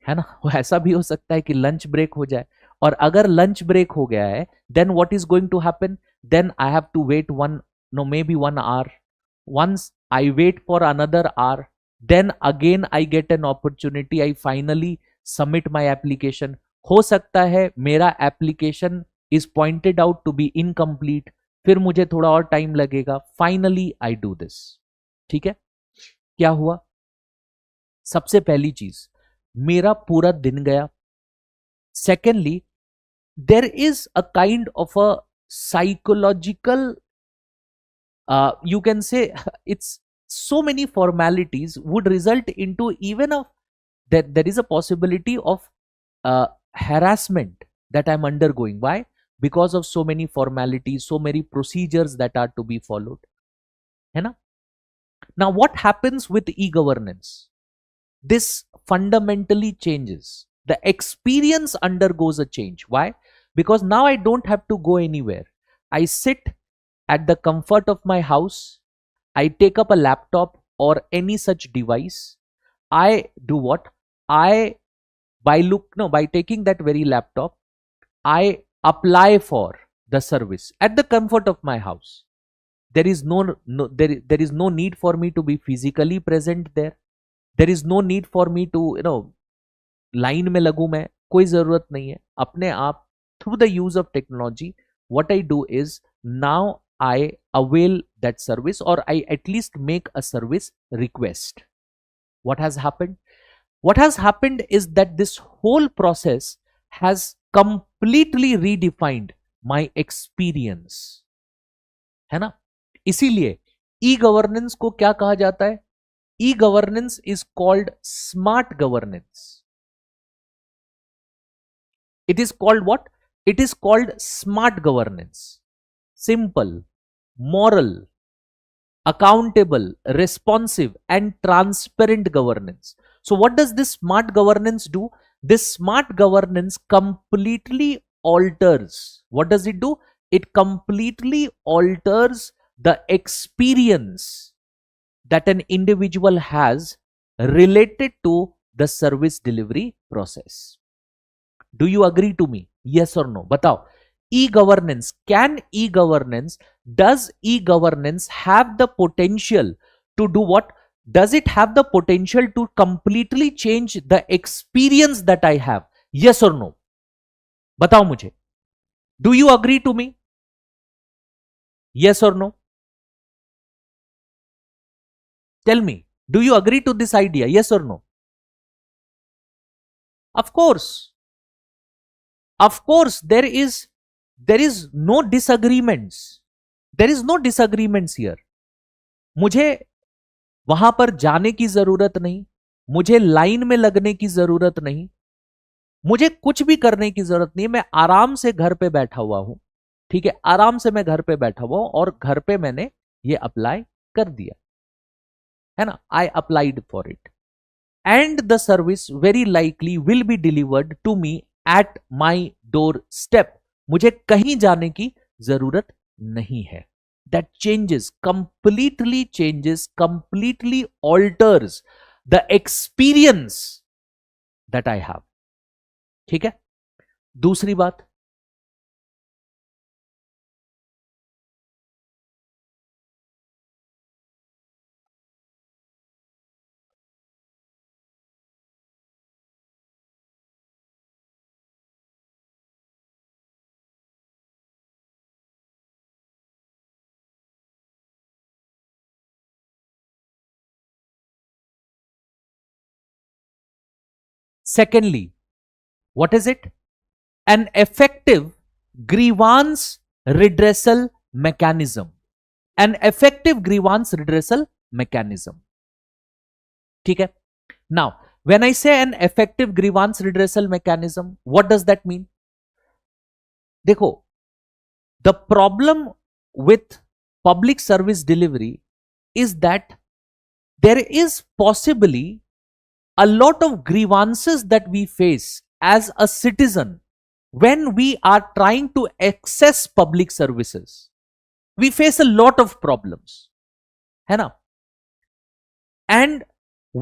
है ना? वो ऐसा भी हो सकता है कि लंच ब्रेक हो जाए. और अगर लंच ब्रेक हो गया है, then what is going to happen? Then I have to wait maybe 1 hour. Once I wait for another hour, then again I get an opportunity. I finally submit my application. हो सकता है मेरा application is pointed out to be incomplete. फिर मुझे थोड़ा और time लगेगा. Finally I do this. ठीक है? क्या हुआ? सबसे पहली चीज, मेरा पूरा दिन गया. Secondly, there is a kind of a psychological, you can say, it's so many formalities would result into even of that there is a possibility of harassment that I'm undergoing. Why? Because of so many formalities, so many procedures that are to be followed, है ना? Now what happens with e-governance? This fundamentally changes. The experience undergoes a change. Why? Because now I don't have to go anywhere. I sit at the comfort of my house. I take up a laptop or any such device. I do what? By taking that very laptop, I apply for the service at the comfort of my house. There is there is no need for me to be physically present there. There is no need for me to line में लगूं मैं. कोई जरूरत नहीं है. अपने आप, through the use of technology, what I do is now I avail that service, or I at least make a service request. What has happened? what has happened is that this whole process has completely redefined my experience, है ना? इसीलिए e governance को क्या कहा जाता है? E governance is called smart governance. It is called what? It is called smart governance. Simple, moral, accountable, responsive, and transparent governance. So, what does this smart governance do? This smart governance completely alters. What does it do? It completely alters the experience that an individual has related to the service delivery process. Do you agree to me? Yes or no? Batao. E-governance. Can e-governance, does e-governance have the potential to do what? Does it have the potential to completely change the experience that I have? Yes or no? Batao mujhe. Do you agree to me? Yes or no? Tell me. Do you agree to this idea? Yes or no? Of course. Of course, there is no disagreements. There is no disagreements here. मुझे वहां पर जाने की जरूरत नहीं, मुझे line में लगने की जरूरत नहीं, मुझे कुछ भी करने की जरूरत नहीं. मैं आराम से घर पे बैठा हुआ हूं. ठीक है, आराम से मैं घर पे बैठा हुआ हूं और घर पे मैंने ये अप्लाई कर दिया, है ना? I applied for it and the service very likely will be delivered to me at my doorstep. मुझे कहीं जाने की जरूरत नहीं है. That changes, completely alters the experience that I have. ठीक है. दूसरी बात, secondly, what is it? An effective grievance redressal mechanism. An effective grievance redressal mechanism. ठीक है. Now, when I say an effective grievance redressal mechanism, what does that mean? देखो, the problem with public service delivery is that there is possibly a lot of grievances that we face as a citizen when we are trying to access public services. We face a lot of problems, है ना? And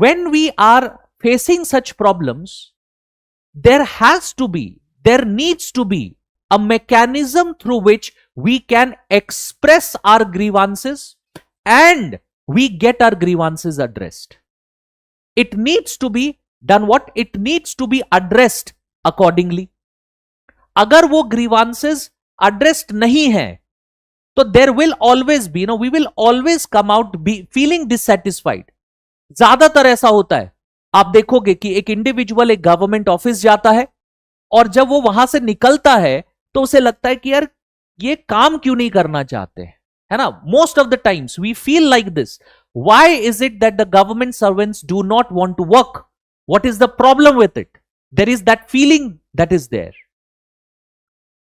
when we are facing such problems, there needs to be a mechanism through which we can express our grievances and we get our grievances addressed. It needs to be done what? It needs to be addressed accordingly. अगर वो grievances addressed नहीं है, तो there will always be, we will always come out feeling dissatisfied. ज्यादातर ऐसा होता है. आप देखोगे कि एक इंडिविजुअल एक गवर्नमेंट ऑफिस जाता है और जब वो वहां से निकलता है तो उसे लगता है कि यार ये काम क्यों नहीं करना चाहते, है ना? Most of the times we feel like this. Why is it that the government servants do not want to work? What is the problem with it? There is that feeling that is there.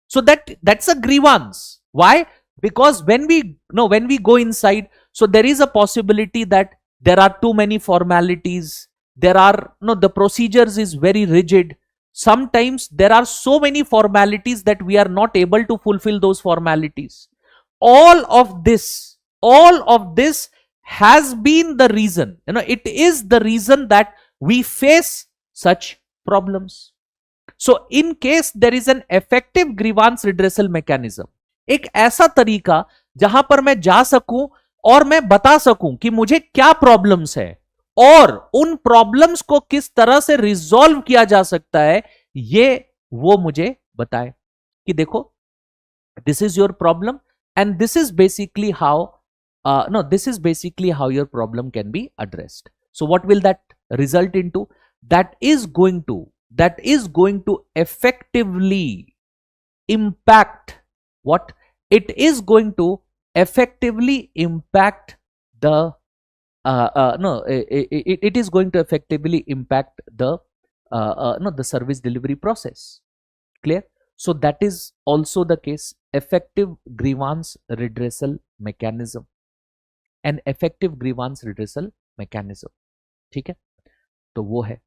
So that's a grievance. Why? Because when we go inside, so there is a possibility that there are too many formalities. There are the procedures is very rigid. Sometimes there are so many formalities that we are not able to fulfill those formalities. All of this has been the reason, it is the reason that we face such problems. So in case there is an effective grievance redressal mechanism, एक ऐसा तरीका जहां पर मैं जा सकूं और मैं बता सकूं कि मुझे क्या प्रॉब्लम्स है और उन प्रॉब्लम्स को किस तरह से रिजॉल्व किया जा सकता है, ये वो मुझे बताए कि देखो, this is your problem and this is basically how this is basically how your problem can be addressed. So what will that result into? that is going to effectively impact what? It is going to effectively impact the no it is going to effectively impact the no the service delivery process. Clear? So that is also the case. Effective grievance redressal mechanism, an effective grievance redressal mechanism. ठीक है, तो वो है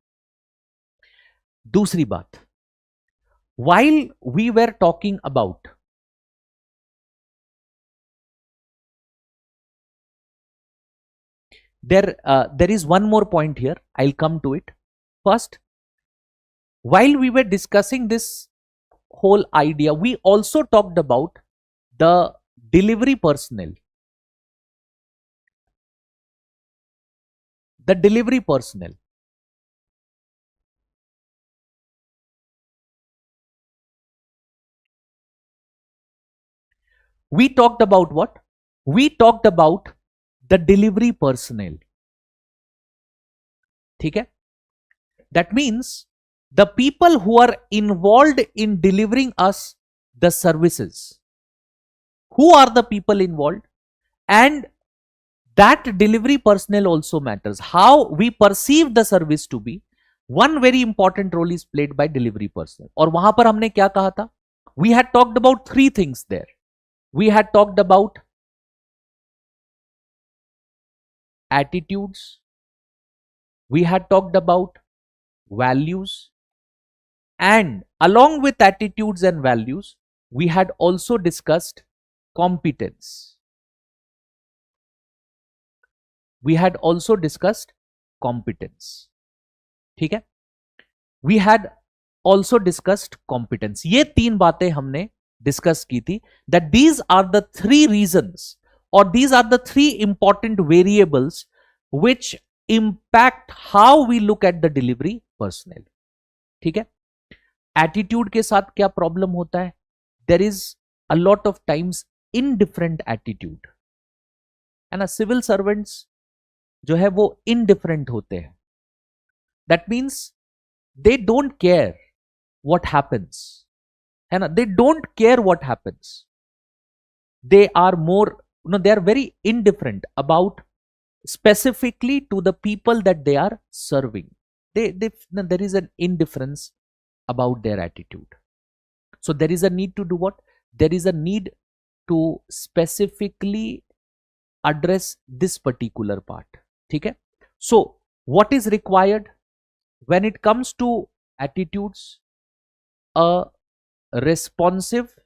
दूसरी बात. While we were talking about there is one more point here. I'll come to it. First, while we were discussing this whole idea, we also talked about the delivery personnel. The delivery personnel. We talked about what? We talked about the delivery personnel. ठीक है? That means the people who are involved in delivering us the services. Who are the people involved? And that delivery personnel also matters. How we perceive the service to be, one very important role is played by delivery personnel. और वहां पर हमने क्या कहा था? We had talked about three things there. We had talked about attitudes, we had talked about values, and along with attitudes and values, we had also discussed competence. We had also discussed competence. ठीक है? We had also discussed competence. ये तीन बातें हमने discuss की थी, that these are the three reasons or these are the three important variables which impact how we look at the delivery personnel. ठीक है? एटीट्यूड के साथ क्या प्रॉब्लम होता है? There is a lot of times indifferent attitude, है ना. Civil servants जो है वो इनडिफरेंट होते हैं. That means they don't care what happens, है ना. They don't care what happens. They are more, they are very indifferent about specifically to the people that they are serving. There is an indifference about their attitude. So there is a need to do what? There is a need to specifically address this particular part. ठीक है? So what is required when it comes to attitudes? A responsive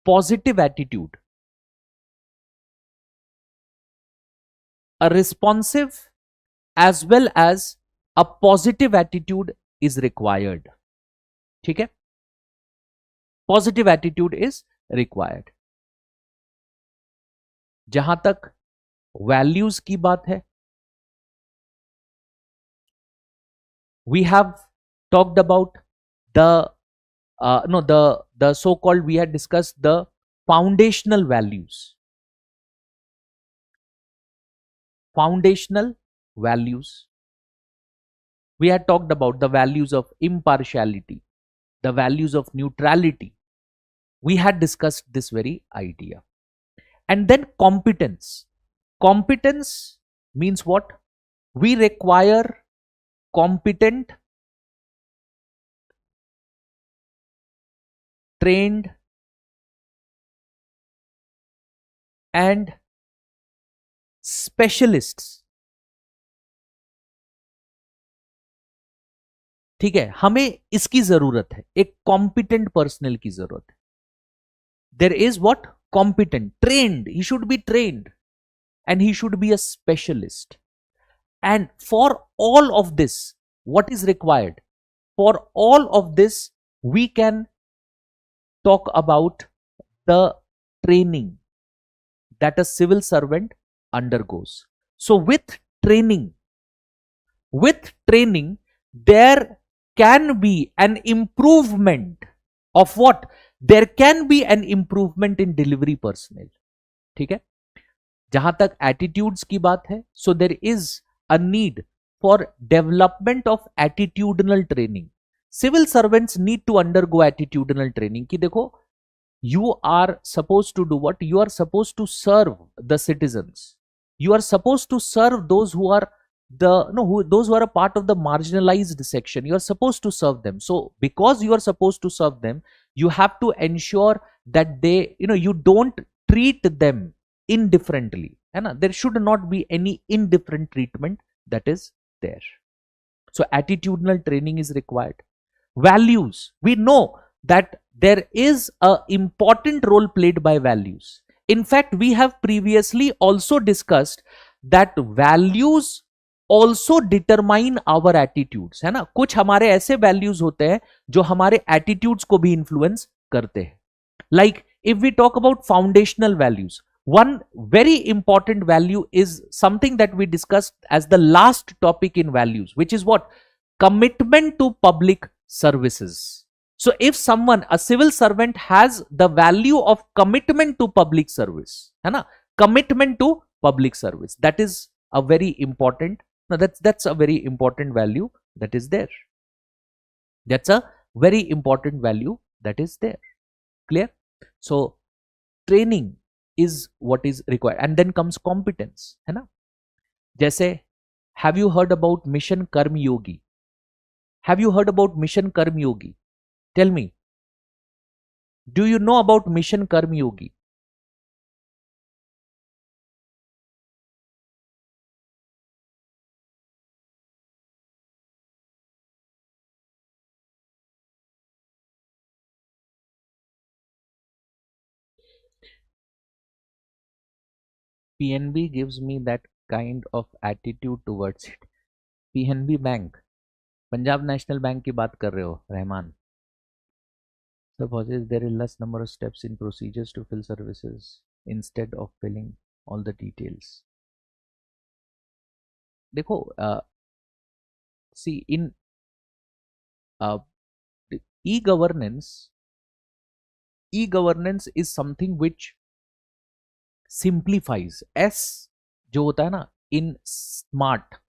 positive attitude. A responsive as well as a positive attitude is required. ठीक है? Positive attitude is required. जहां तक values की बात है, we have talked about the the so-called, we had discussed the foundational values. Foundational values. We had talked about the values of impartiality, the values of neutrality. We had discussed this very idea. And then competence. Competence means what? We require competent, trained, and specialists. ठीक है? हमें इसकी जरूरत है, एक competent personal की जरूरत है. There is what? Competent, trained. He should be trained and he should be a specialist. And for all of this, what is required? For all of this, we can talk about the training that a civil servant undergoes. So with training, there can be an improvement of what? There can be an improvement in delivery personnel. ठीक है. जहां तक attitudes की बात है, so there is a need for development of attitudinal training. Civil servants need to undergo attitudinal training. कि देखो, you are supposed to do what? You are supposed to serve the citizens. You are supposed to serve those who are those who are a part of the marginalized section. You are supposed to serve them. So because you are supposed to serve them, you have to ensure that they, you don't treat them indifferently. There should not be any indifferent treatment that is there. So attitudinal training is required. Values, we know that there is a important role played by values. In fact, we have previously also discussed that values also determine our attitudes, है ना. कुछ हमारे ऐसे values होते हैं जो हमारे attitudes को भी influence करते हैं. Like if we talk about foundational values, one very important value is something that we discussed as the last topic in values, which is what? Commitment to public services. So if someone, a civil servant, has the value of commitment to public service, है ना, commitment to public service, that is a very important, no, that's a very important value that is there. That's a very important value that is there. Clear? So training is what is required, and then comes competence, है ना. जैसे, have you heard about mission कर्म योगी? Have you heard about mission कर्म योगी? Tell me, do you know about mission कर्म योगी? PNB gives me that kind of attitude towards it. PNB bank, Punjab national bank की बात कर रहे हो Rahman. Supposes there is less number of steps in procedures to fill services instead of filling all the details. देखो, see, in e-governance, e-governance is something which simplifies. S जो होता है ना in smart,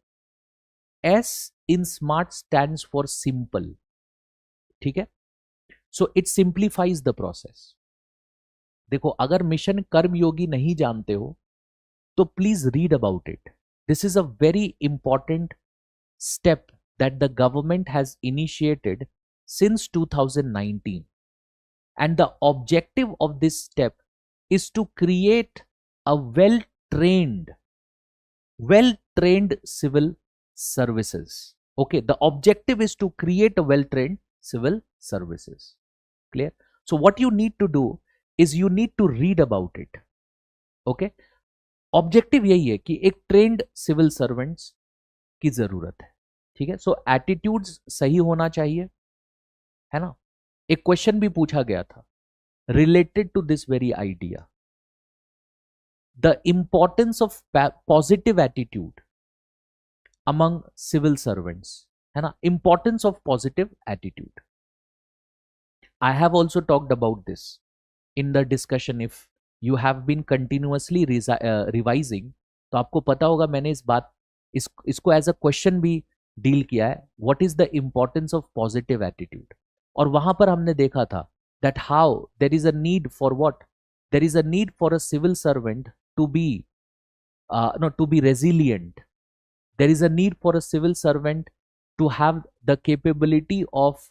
S in smart stands for simple. ठीक है. So it simplifies the process. देखो, अगर mission कर्मयोगी नहीं जानते हो तो please read about it. This is a very important step that the government has initiated since 2019, and the objective of this step is to create a well trained civil services. Okay, the objective is to create a well trained civil services. Clear? So what you need to do is you need to read about it. Okay, objective यही है कि एक trend civil servants की जरूरत है. ठीक है. सो attitudes सही होना चाहिए, है ना. एक क्वेश्चन भी पूछा गया था related to this very idea, the importance of positive attitude among civil servants, है ना. Importance of positive attitude. I have also talked about this in the discussion. If you have been continuously revising तो आपको पता होगा मैंने इसको as a question भी deal किया है. What is the importance of positive attitude. और वहां पर हमने देखा था that how there is a need for what, there is a need for a civil servant to be resilient. There is a need for a civil servant to have the capability of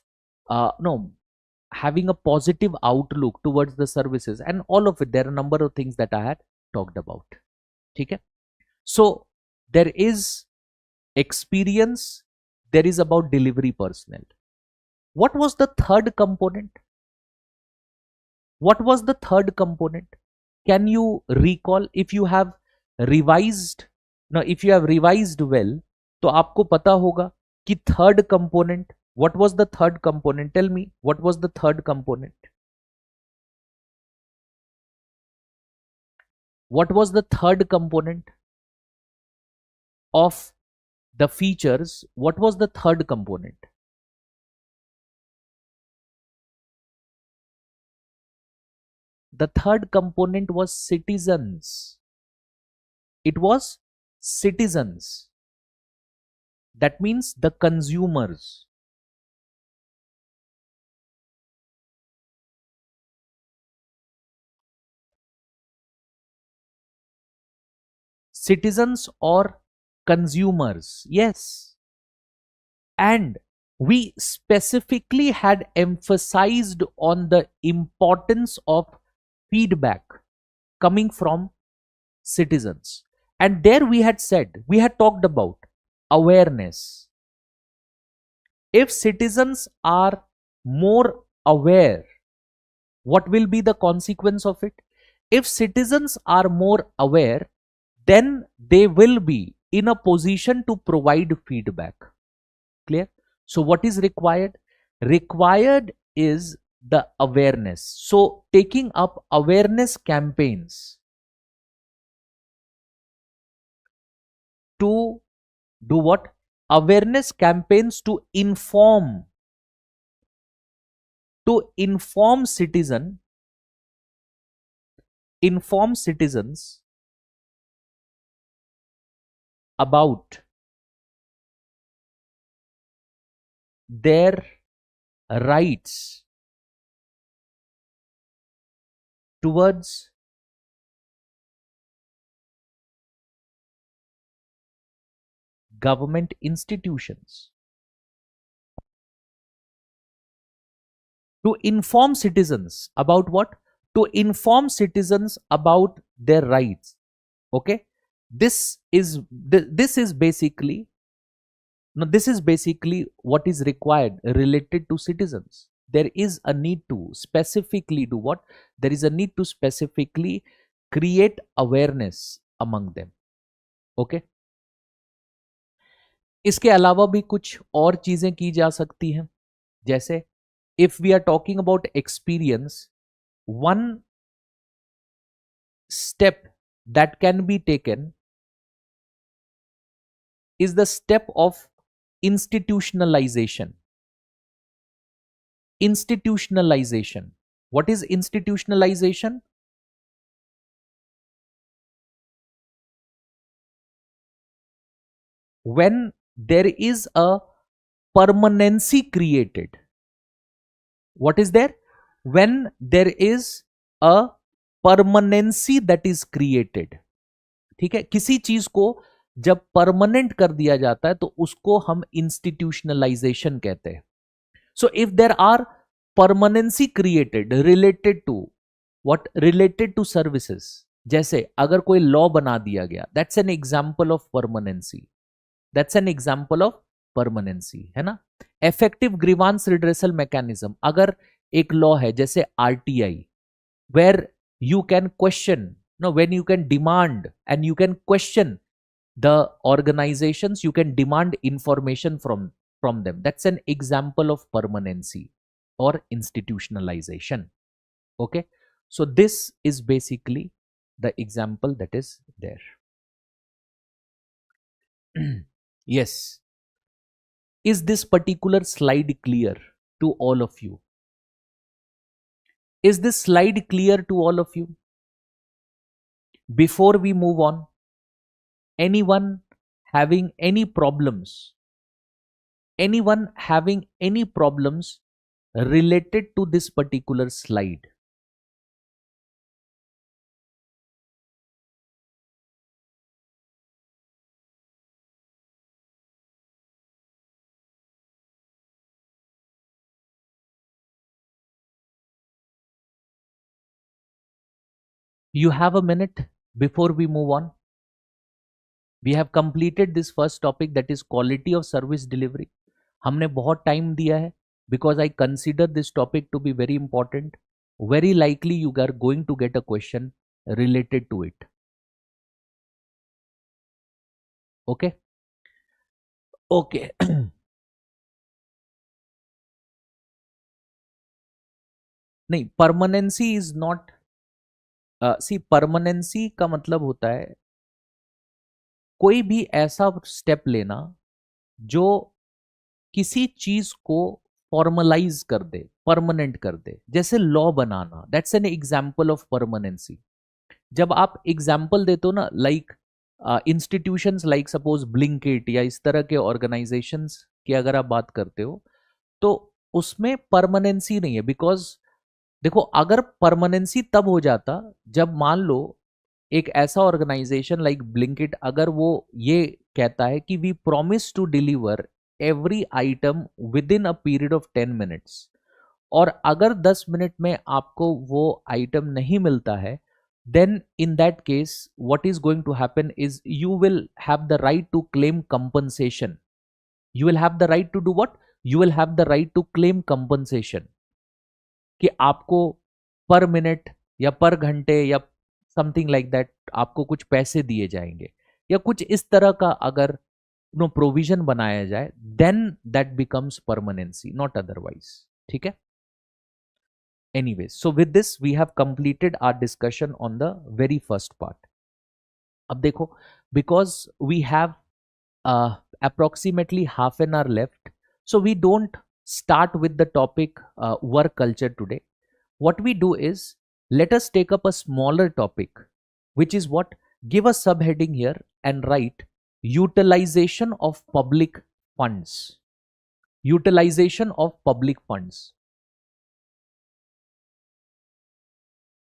having a positive outlook towards the services, and all of it. There are a number of things that I had talked about. Okay, so there is experience, there is about delivery personnel. What was the third component? What was the third component? Can you recall? If you have revised, if you have revised well, तो आपको पता होगा कि third component, what was the third component? Tell me, what was the third component? What was the third component of the features? What was the third component? The third component was citizens. It was citizens. That means the consumers. Citizens or consumers. Yes. And we specifically had emphasized on the importance of feedback coming from citizens. And there we had said, we had talked about awareness. If citizens are more aware, what will be the consequence of it? If citizens are more aware, then they will be in a position to provide feedback. Clear? So what is required? Required is the awareness. So taking up awareness campaigns to do what? Awareness campaigns to inform citizens about their rights towards government institutions. To inform citizens about what? To inform citizens about their rights. Okay, this is basically, now this is basically what is required related to citizens. There is a need to specifically do what? There is a need to specifically create awareness among them. Okay, इसके अलावा भी कुछ और चीजें की जा सकती हैं, जैसे if we are talking about experience, one step that can be taken is the step of institutionalization. Institutionalization. What is institutionalization? When there is a permanency created. What is there? When there is a permanency that is created. ठीक है, किसी चीज को जब permanent कर दिया जाता है तो उसको हम इंस्टीट्यूशनलाइजेशन कहते हैं. So if there are permanency created related to what? Related to services. जैसे अगर कोई लॉ बना दिया गया, that's an example of permanency. That's an example of permanency, है ना. Effective grievance redressal mechanism. अगर एक लॉ है जैसे RTI, where you can question, no, when you can demand and you can question the organizations, you can demand information from them. That's an example of permanency or institutionalization. Okay, so this is basically the example that is there. Yes, is this particular slide clear to all of you? Is this slide clear to all of you? Before we move on, anyone having any problems? Anyone having any problems related to this particular slide? You have a minute before we move on. We have completed this first topic, that is quality of service delivery. हमने बहुत time दिया है because I consider this topic to be very important. Very likely you are going to get a question related to it. Okay? Okay. नहीं, permanency is not, see, permanency का मतलब होता है कोई भी ऐसा स्टेप लेना जो किसी चीज को फॉर्मलाइज कर दे, परमानेंट कर दे, जैसे law banana, that's an example of permanency. जब आप एग्जाम्पल देते हो ना, like institutions like suppose Blinkit या इस तरह के ऑर्गेनाइजेशंस की अगर आप बात करते हो, तो उसमें परमानेंसी नहीं है। बिकॉज देखो, अगर परमानेंसी तब हो जाता जब मान लो एक ऐसा ऑर्गेनाइजेशन लाइक ब्लिंकिट अगर वो ये कहता है कि we promise to deliver every item within a period of 10 minutes, और अगर 10 मिनट में आपको वो आइटम नहीं मिलता है, then in that case what is going to happen is you will have the right to claim compensation. You will have the right to do what? You will have the right to claim compensation, कि आपको पर minute या पर घंटे या something like that आपको कुछ पैसे दिए जाएंगे, या कुछ इस तरह का अगर नो प्रोविजन बनाया जाए, then that becomes permanency, not otherwise. ठीक है। Anyways, so with this we have completed our discussion on the very first part. अब देखो, because we have approximately half an hour left, so we don't start with the topic work culture today. What we do is, let us take up a smaller topic, which is what? Give a subheading here and write utilization of public funds. Utilization of public funds.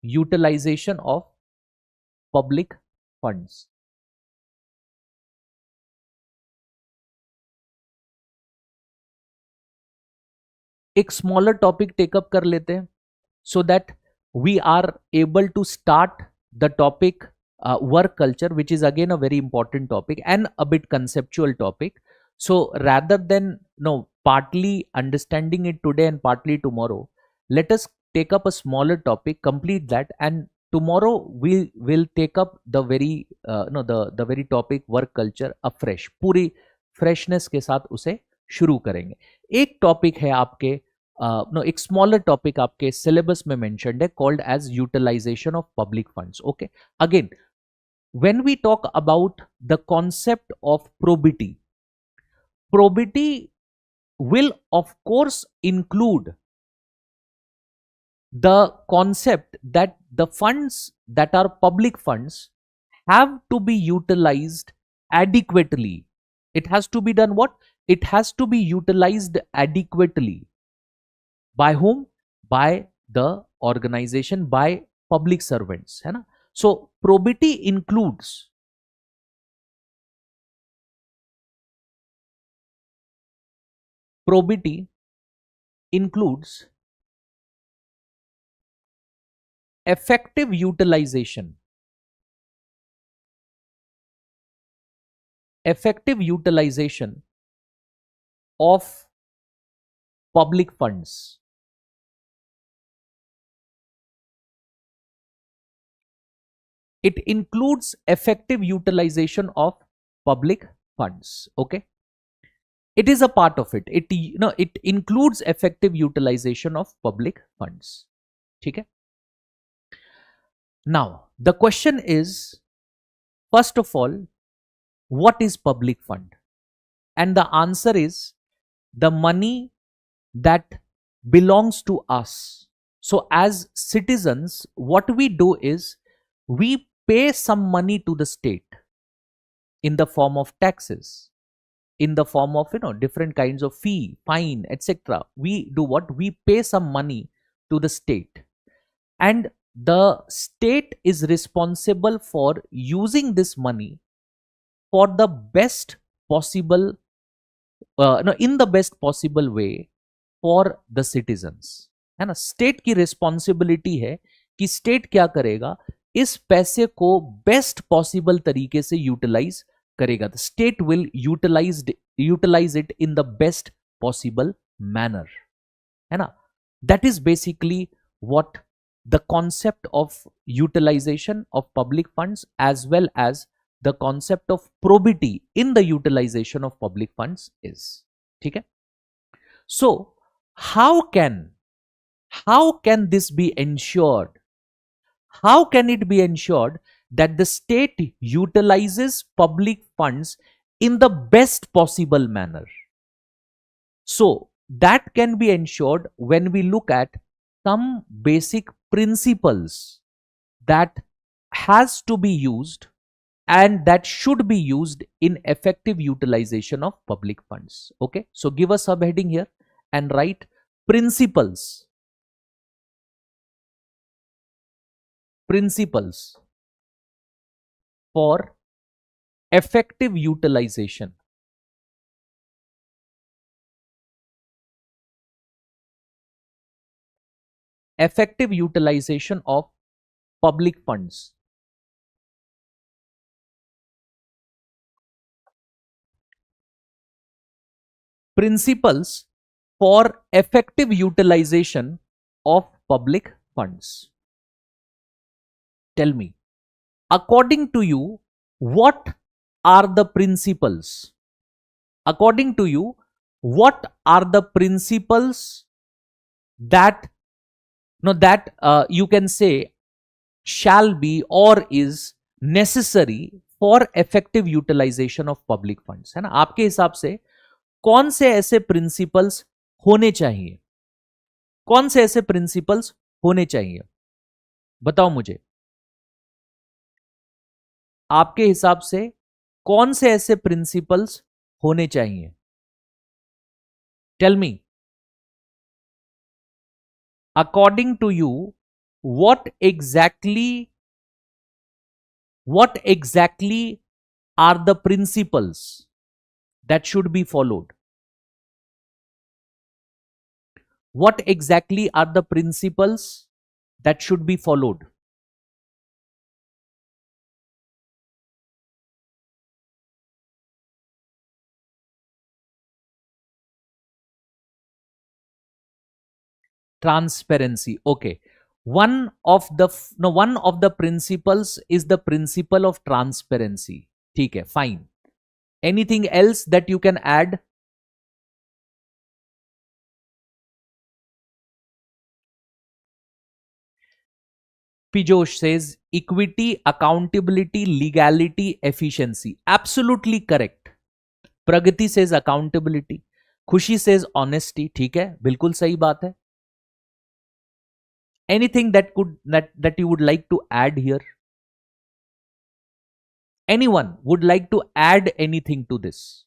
Utilization of public funds. एक smaller topic take up कर लेते हैं, so that we are able to start the topic work culture, which is again a very important topic and a bit conceptual topic. So rather than no partly understanding it today and partly tomorrow, let us take up a smaller topic, complete that, and tomorrow we will take up the very no the very topic work culture afresh, पूरी freshness के साथ उसे शुरू करेंगे। एक topic है आपके no एक स्मॉलर टॉपिक आपके सिलेबस में मेंशन्ड है, called as utilisation of public funds. Okay, again when we talk about the concept of probity, probity will of course include the concept that the funds that are public funds have to be utilized adequately. It has to be done what? It has to be utilized adequately. By whom? By the organization, by public servants, है ना? So probity includes probity includes effective utilization, effective utilization of public funds. It includes effective utilization of public funds. Okay, it is a part of it. It includes effective utilization of public funds. Okay. Now the question is, first of all, what is public fund? And the answer is the money that belongs to us. So as citizens, what we do is we pay some money to the state in the form of taxes, in the form of different kinds of fee, fine, etc. We do what? We pay some money to the state, and the state is responsible for using this money for the best possible no in the best possible way for the citizens, है ना? State की responsibility है कि state क्या करेगा, इस पैसे को बेस्ट पॉसिबल तरीके से यूटिलाइज करेगा। The state will utilise it in the best possible manner, है ना? That is basically what the concept of utilisation of public funds as well as the concept of probity in the utilization of public funds is. ठीक है? So how can this be ensured? How can it be ensured that the state utilizes public funds in the best possible manner? So that can be ensured when we look at some basic principles that has to be used and that should be used in effective utilization of public funds. Okay, so give a subheading here and write principles. Principles for effective utilization. Effective utilization of public funds. Principles for effective utilization of public funds. Tell me, according to you, what are the principles? According to you, what are the principles that you can say shall be or is necessary for effective utilization of public funds? है ना, आपके हिसाब से कौन से ऐसे principles होने चाहिए? कौन से ऐसे प्रिंसिपल्स होने चाहिए? बताओ मुझे, आपके हिसाब से कौन से ऐसे प्रिंसिपल्स होने चाहिए? Tell me, according to you, what exactly are the principles that should be followed? What exactly are the principles that should be followed? Transparency. Okay, one of the principles is the principle of transparency. ठीक है, fine. Anything else that you can add? Pijosh says equity, accountability, legality, efficiency. Absolutely correct. Pragati says accountability. Khushi says honesty. ठीक है, बिल्कुल सही बात है. Anything that you would like to add here? Anyone would like to add anything to this?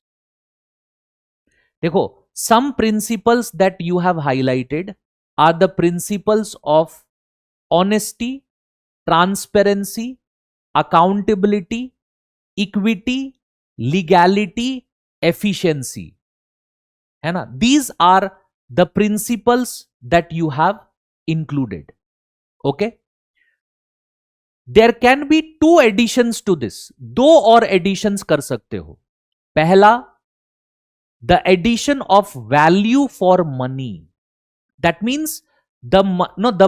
देखो, some principles that you have highlighted are the principles of honesty, transparency, accountability, equity, legality, efficiency. है ना? These are the principles that you have included. Okay? There can be two additions to this. दो और additions कर सकते हो. पहला, the addition of value for money. That means the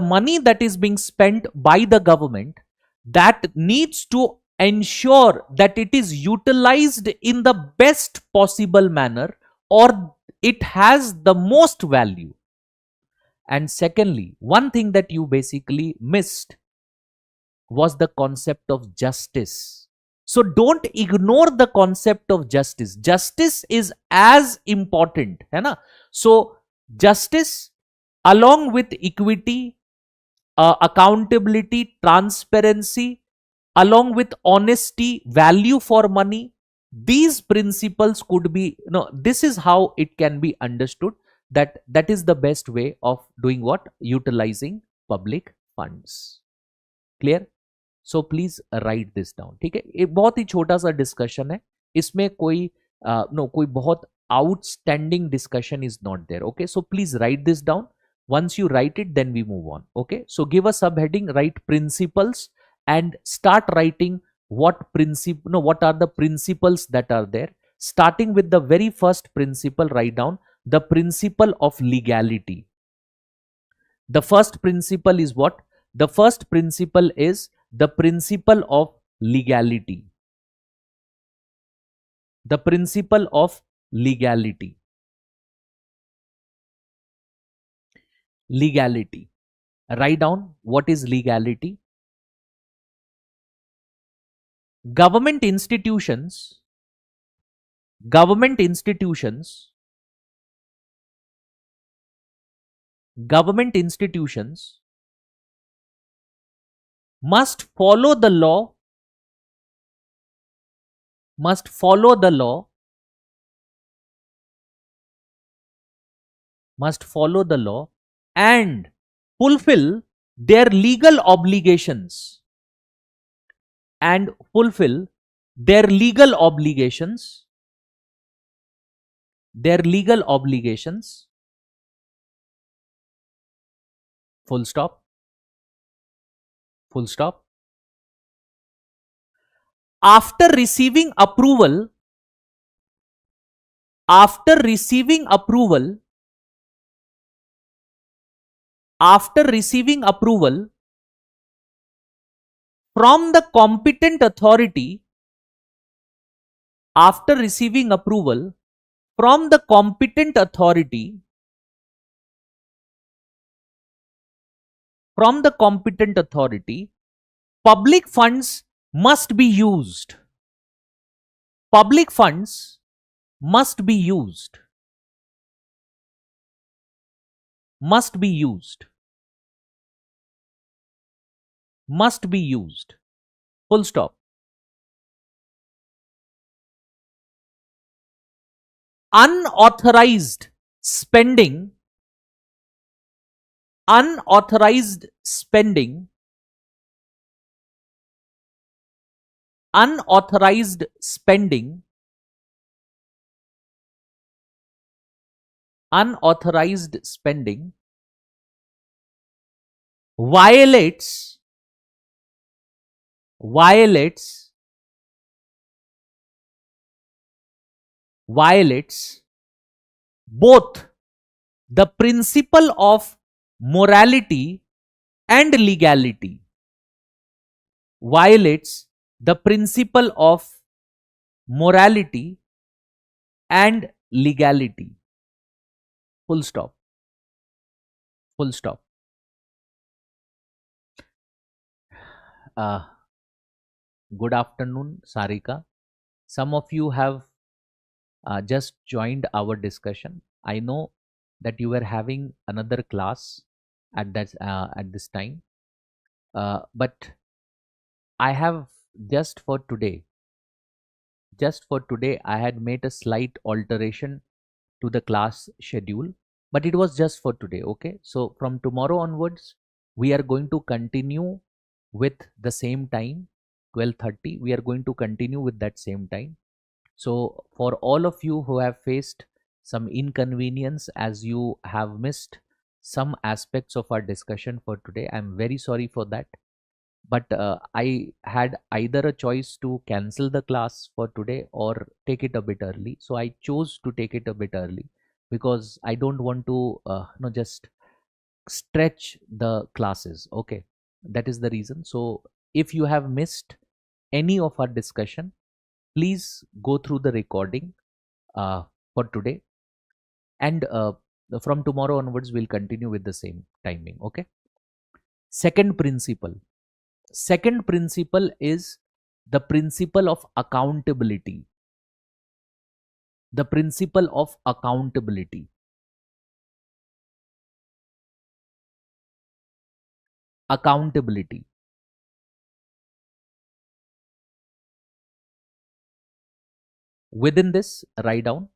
money that is being spent by the government, that needs to ensure that it is utilized in the best possible manner or it has the most value. And secondly, one thing that you basically missed was the concept of justice. So don't ignore the concept of justice. Justice is as important, है ना? So justice along with equity, accountability, transparency, along with honesty, value for money, these principles could be, this is how it can be understood, that is the best way of doing what? Utilizing public funds. Clear? So please write this down. ठीक है, एक बहुत ही छोटा सा discussion है, इसमें कोई कोई बहुत outstanding discussion is not there. Okay, so please write this down. Once you write it, then we move on. Okay, so give a subheading, write principles, and start writing what are the principles that are there. Starting with the very first principle, write down the principle of legality. The first principle is what? The first principle is the principle of legality. The principle of legality. Legality. Write down what is legality. Government institutions government institutions must follow the law, must follow the law, must follow the law and fulfill their legal obligations, and fulfill their legal obligations, their legal obligations, full stop, full stop, after receiving approval, after receiving approval, after receiving approval from the competent authority, after receiving approval from the competent authority, from the competent authority, public funds must be used. Public funds must be used. Must be used. Must be used. Full stop. Unauthorized spending, unauthorized spending, unauthorized spending, unauthorized spending violates, violates, violates both the principle of morality and legality, violates the principle of morality and legality. Full stop. Full stop. Good afternoon, Sarika. Some of you have just joined our discussion. I know that you were having another class at this time, but I have just for today, I had made a slight alteration to the class schedule, but it was just for today. Okay, so from tomorrow onwards, we are going to continue with the same time, 12:30. We are going to continue with that same time. So for all of you who have faced some inconvenience as you have missed some aspects of our discussion for today, I'm very sorry for that. But I had either a choice to cancel the class for today or take it a bit early. So I chose to take it a bit early because I don't want to just stretch the classes. Okay, that is the reason. So if you have missed any of our discussion, please go through the recording for today, and from tomorrow onwards we'll continue with the same timing. Okay. Second principle, second principle is the principle of accountability, the principle of accountability. Accountability. Within this, write down,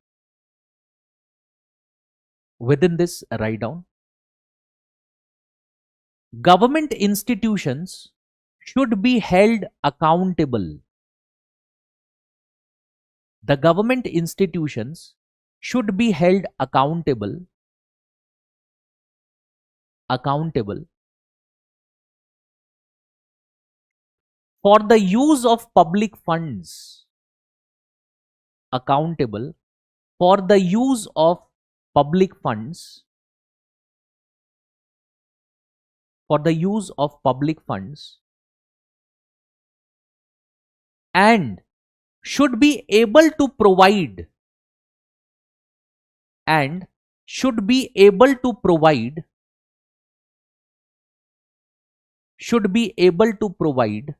within this, write down, government institutions should be held accountable. The government institutions should be held accountable, accountable for the use of public funds, accountable for the use of public funds, for the use of public funds, and should be able to provide, and should be able to provide, should be able to provide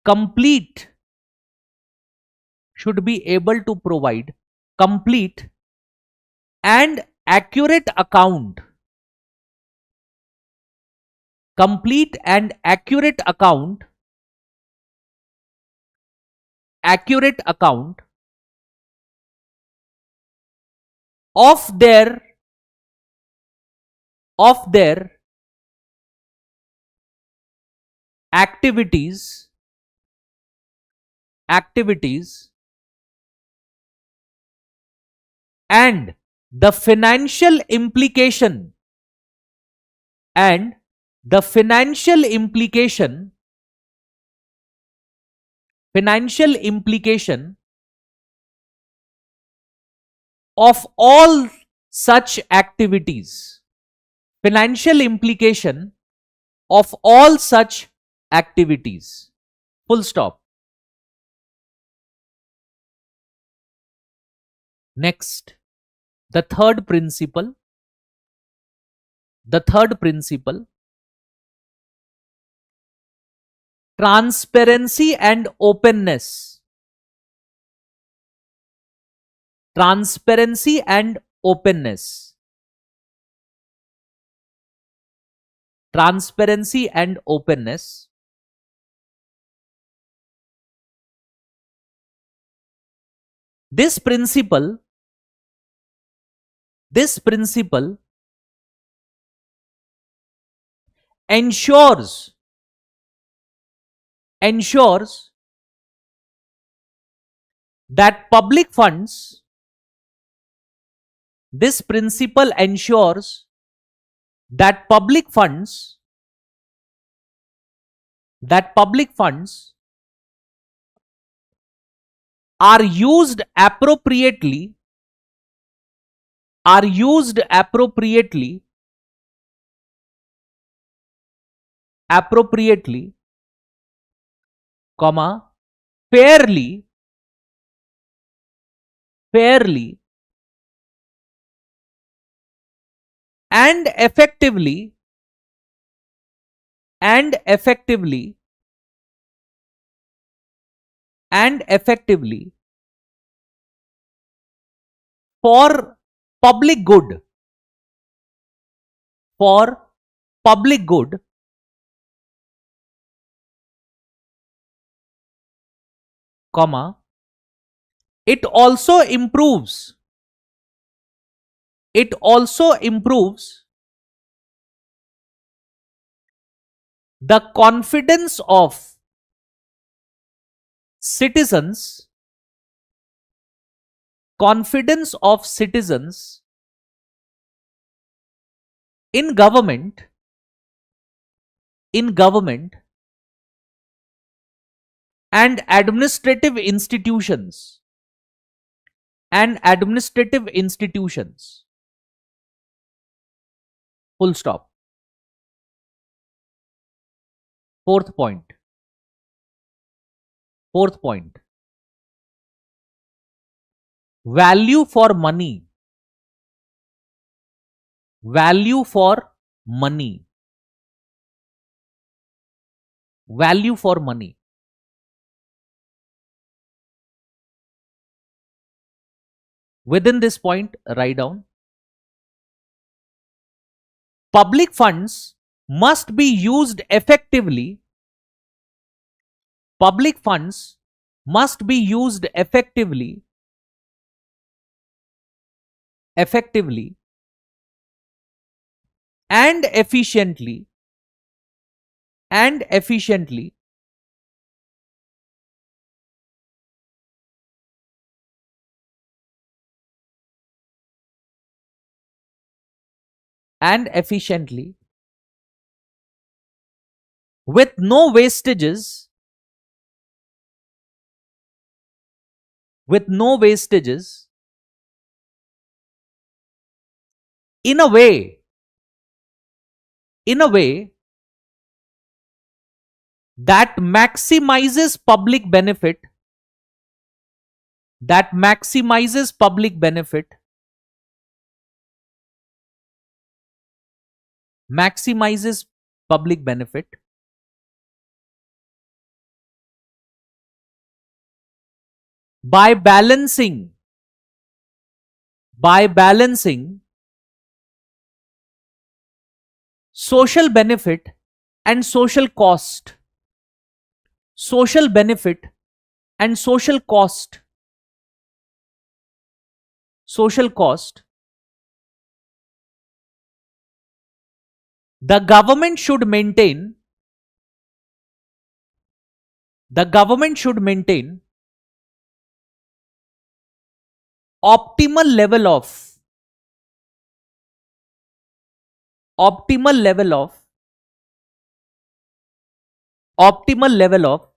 complete, should be able to provide complete and accurate account, complete and accurate account of their activities and the financial implication and the financial implication of all such activities, financial implication of all such activities. Full stop. Next, the third principle, transparency and openness. Transparency and openness. Transparency and openness. This principle ensures that public funds this principle ensures that public funds are used appropriately comma fairly and effectively for public good comma it also improves the confidence of citizens in government and administrative institutions full stop. Fourth point, value for money. Value for money. Within this point, write down public funds must be used effectively. Public funds must be used effectively and efficiently with no wastages in a way that maximizes public benefit by balancing by balancing social benefit and social cost. Social benefit and social cost. Social cost. The government should maintain the government should maintain optimal level of optimal level of optimal level of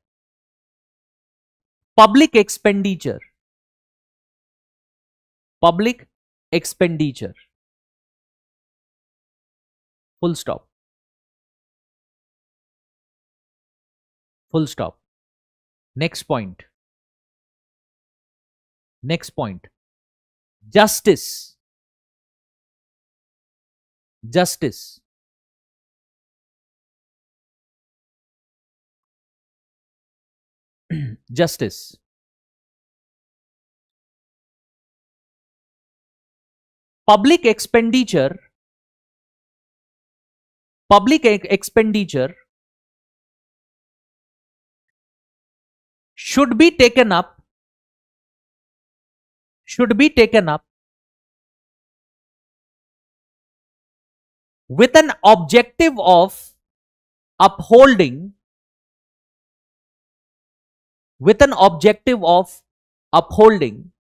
public expenditure. Public expenditure. Full stop. Full stop. Next point. Next point. Justice. Justice. Justice. Public expenditure. Expenditure should be taken up with an objective of upholding with an objective of upholding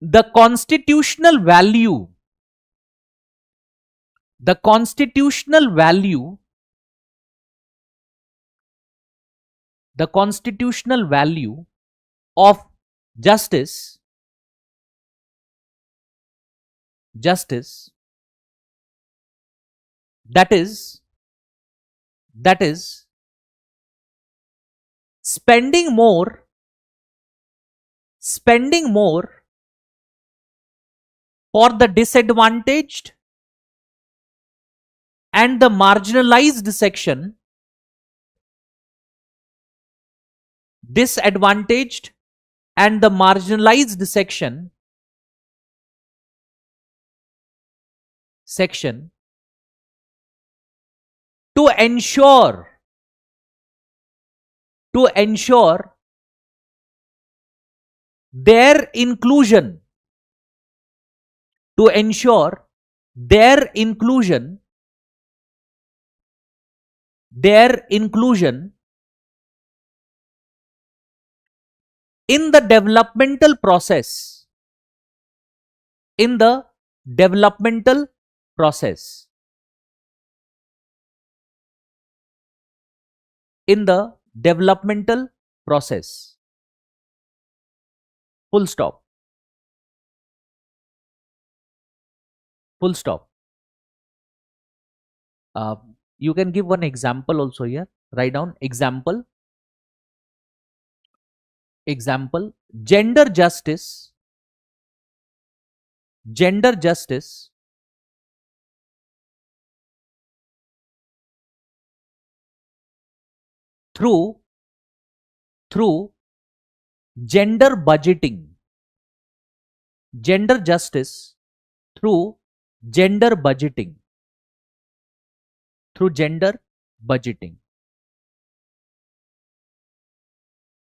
the constitutional value the constitutional value the constitutional value of justice that is spending more for the disadvantaged and the marginalized section disadvantaged and the marginalized section to ensure their inclusion in the developmental process in the developmental process full stop. Full stop. You can give one example also here. Write down example. Gender justice through gender budgeting. Gender justice through gender budgeting.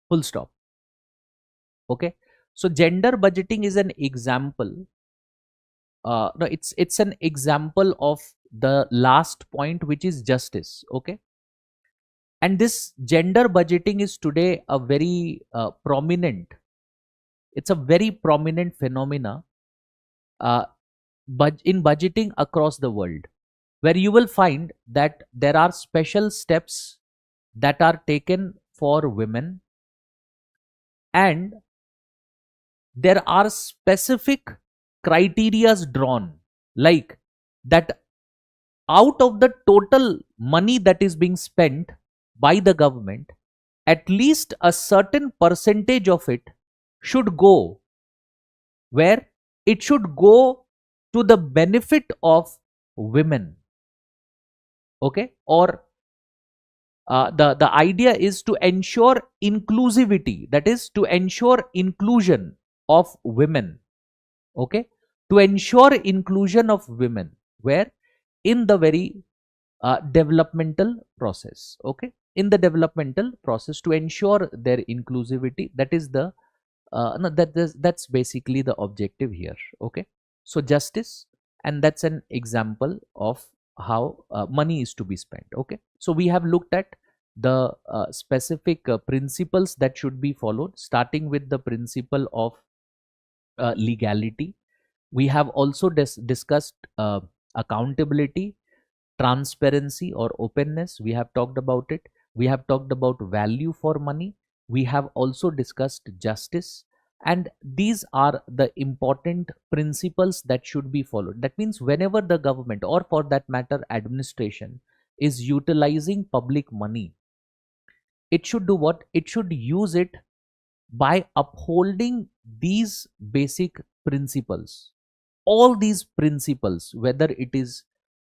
Full stop. Okay, so gender budgeting is an example. No, it's an example of the last point, which is justice. Okay, and this gender budgeting is today a very prominent. It's a very prominent phenomena in budgeting across the world, where you will find that there are special steps that are taken for women, and there are specific criterias drawn, like that out of the total money that is being spent by the government, at least a certain percentage of it should go where it should go to the benefit of women. Okay, or the idea is to ensure inclusivity, that is to ensure inclusion of women. Okay, to ensure inclusion of women, where in the very developmental process. Okay, in the developmental process, to ensure their inclusivity, that is the no, that's basically the objective here. Okay, so justice, and that's an example of how money is to be spent. Okay, so we have looked at the specific principles that should be followed, starting with the principle of legality. We have also discussed accountability, transparency or openness. We have talked about it. We have talked about value for money. We have also discussed justice. And these are the important principles that should be followed. That means whenever the government, or for that matter administration, is utilizing public money, it should do what? It should use it by upholding these basic principles. All these principles, whether it is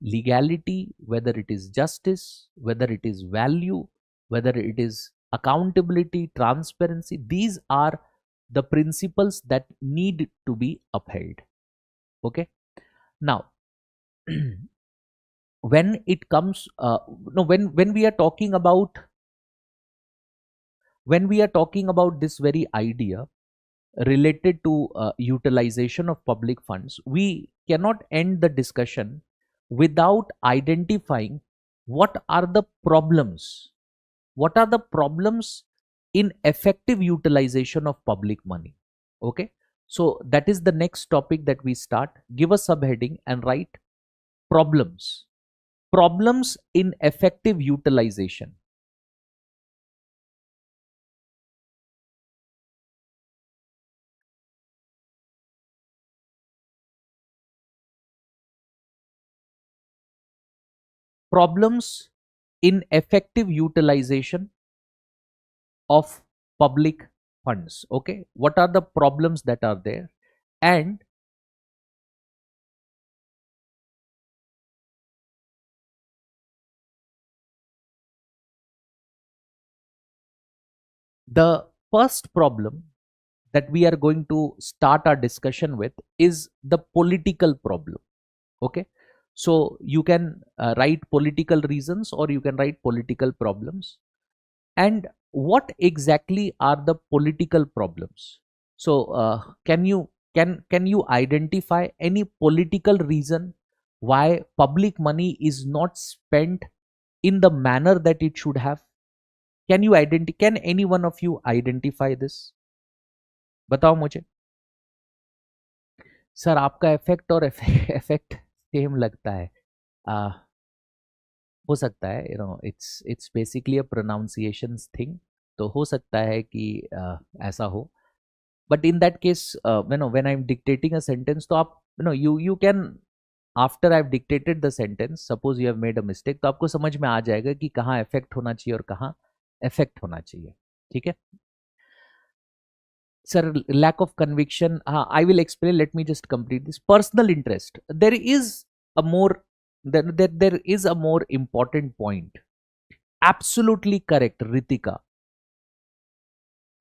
legality, whether it is justice, whether it is value, whether it is accountability, transparency, these are the principles that need to be upheld. Okay, now when it comes no when we are talking about, this very idea related to utilization of public funds, we cannot end the discussion without identifying what are the problems. What are the problems in effective utilization of public money? Okay, so that is the next topic that we start. Give a subheading and write problems. Problems in effective utilization. Problems in effective utilization of public funds. Okay, what are the problems that are there, and the first problem that we are going to start our discussion with is the political problem. Okay, so you can write political reasons, or you can write political problems. And what exactly are the political problems? So can you identify any political reason why public money is not spent in the manner that it should have? Can any one of you identify this? बताओ मुझे. Sir आपका effect और effect same लगता है. आ, हो सकता है, it's basically a pronunciation thing. तो हो सकता है कि ऐसा हो. But in that case when I am dictating a sentence, तो आप you can, after I have dictated the sentence, suppose you have made a mistake, तो आपको समझ में आ जाएगा कि कहाँ इफेक्ट होना चाहिए और कहाँ इफेक्ट होना चाहिए. ठीक है sir. Lack of conviction, I will explain. Let me just complete this. Personal interest, there is a more, there is a more important point. Absolutely correct,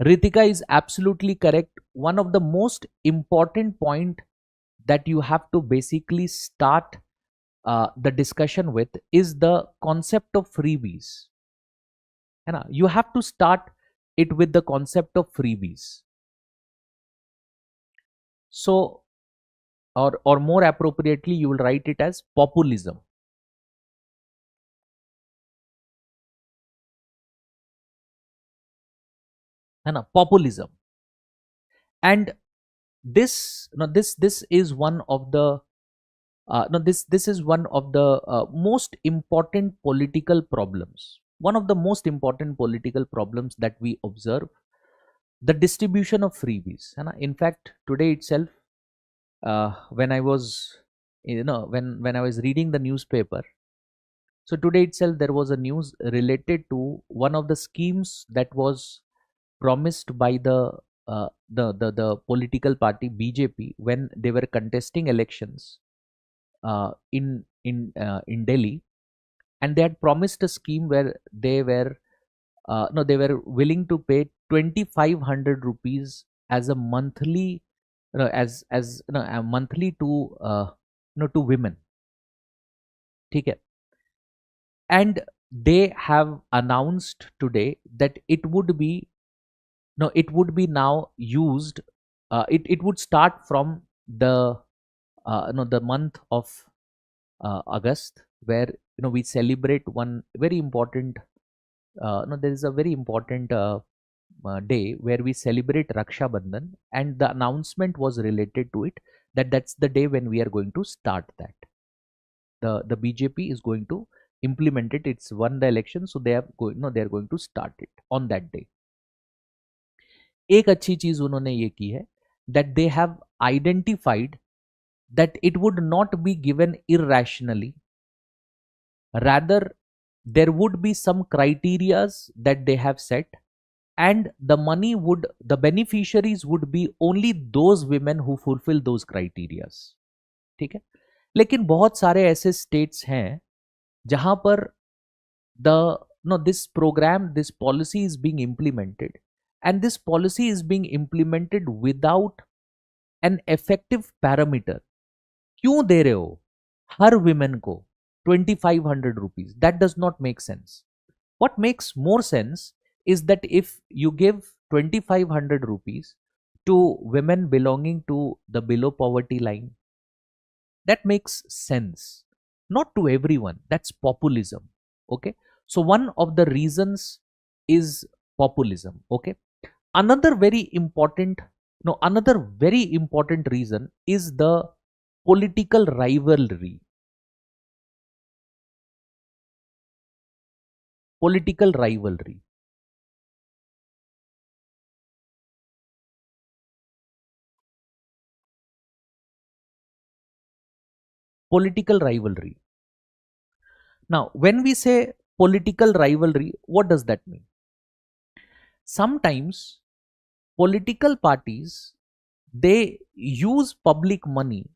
Ritika is absolutely correct. One of the most important point that you have to basically start the discussion with is the concept of freebies. है ना? You have to start it with the concept of freebies. So, or more appropriately, you will write it as populism. है ना? Populism. And this, this is one of the no this is one of the most important political problems. One of the most important political problems that we observe, the distribution of freebies. है ना? In fact, today itself, when I was, when I was reading the newspaper, so today itself there was a news related to one of the schemes that was promised by the political party BJP when they were contesting elections in Delhi. and they had promised a scheme where they were no they were willing to pay 2500 rupees as a monthly a monthly to to women. ठीक है. And they have announced today that it would be now used, it would start from the no the month of August, where we celebrate one very important no there is a very important day where we celebrate Raksha Bandhan, and the announcement was related to it, that that's the day when we are going to start that. The BJP is going to implement it. It's won the election, so they are going to start it on that day. एक अच्छी चीज उन्होंने ये की है, that they have identified that it would not be given irrationally, rather there would be some criterias that they have set, and the beneficiaries would be only those women who fulfill those criterias. ठीक है. लेकिन बहुत सारे ऐसे states हैं जहां पर this policy is being implemented, and this policy is being implemented without an effective parameter. क्यों दे रहे हो हर women को 2500 rupees? That does not make sense. What makes more sense is that if you give 2500 rupees to women belonging to the below poverty line, that makes sense. Not to everyone. That's populism. Okay. So one of the reasons is populism. Okay. Another very important reason is the political rivalry. Political rivalry. Political rivalry. Now, when we say political rivalry, what does that mean? Sometimes political parties, they use public money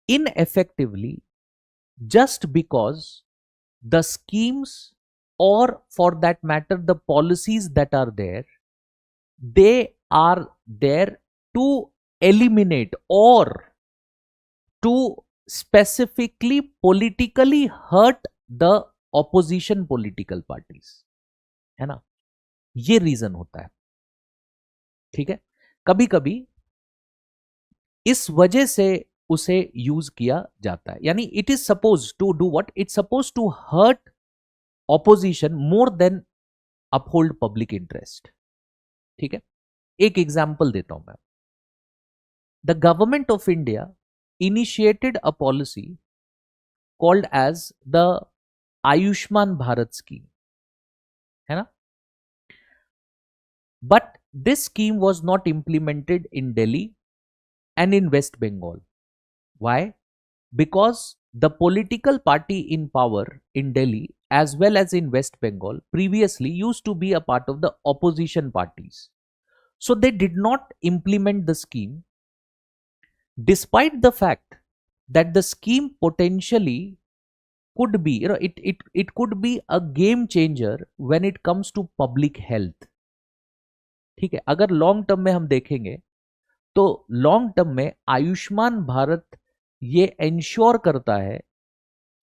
ineffectively just because the schemes, or for that matter the policies that are there, they are there to eliminate or to specifically politically hurt the opposition political parties. है ना. ये reason होता है. ठीक है. कभी कभी इस वजह से उसे यूज किया जाता है. यानी it is suppose to do what? It's suppose to hurt opposition more than uphold public interest. ठीक है. एक एग्जाम्पल देता हूं मैं. The government of India initiated a policy called as the Ayushman Bharat scheme. है ना? But this scheme was not implemented in Delhi and in West Bengal. Why? Because the political party in power in Delhi as well as in West Bengal previously used to be a part of the opposition parties. So they did not implement the scheme, despite the fact that the scheme potentially could be, it could be a game changer when it comes to public health. ठीक है. अगर long term में हम देखेंगे तो long term में आयुष्मान भारत ये ensure करता है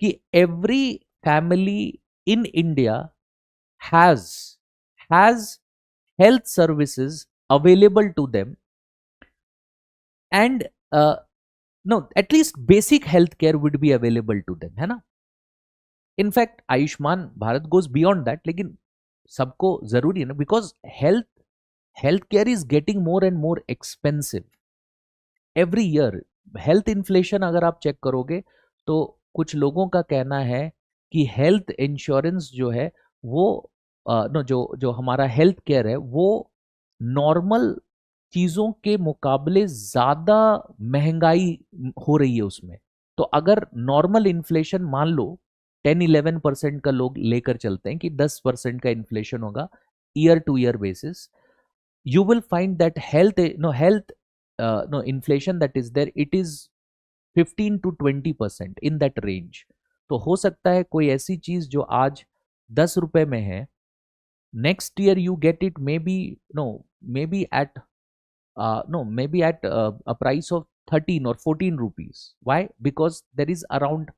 कि every family in India has health services available to them, and at least basic health care would be available to them. है ना. In fact, Ayushman Bharat goes beyond that, लेकिन सबको जरूरी है ना, because health care is getting more and more expensive every year. Health inflation अगर आप check करोगे तो कुछ लोगों का कहना है कि हेल्थ इंश्योरेंस जो है वो जो हमारा हेल्थ केयर है वो नॉर्मल चीजों के मुकाबले ज्यादा महंगाई हो रही है उसमें. तो अगर नॉर्मल इन्फ्लेशन मान लो 10-11% का लोग लेकर चलते हैं कि 10% का इन्फ्लेशन होगा year two year basis, you will find that inflation that is there, it is 15 to 20% in that range. तो हो सकता है कोई ऐसी चीज जो आज 10 रुपए में है, next year you get it maybe, no, maybe at no, maybe at a price of 13 or 14 rupees. Why? Because there is around,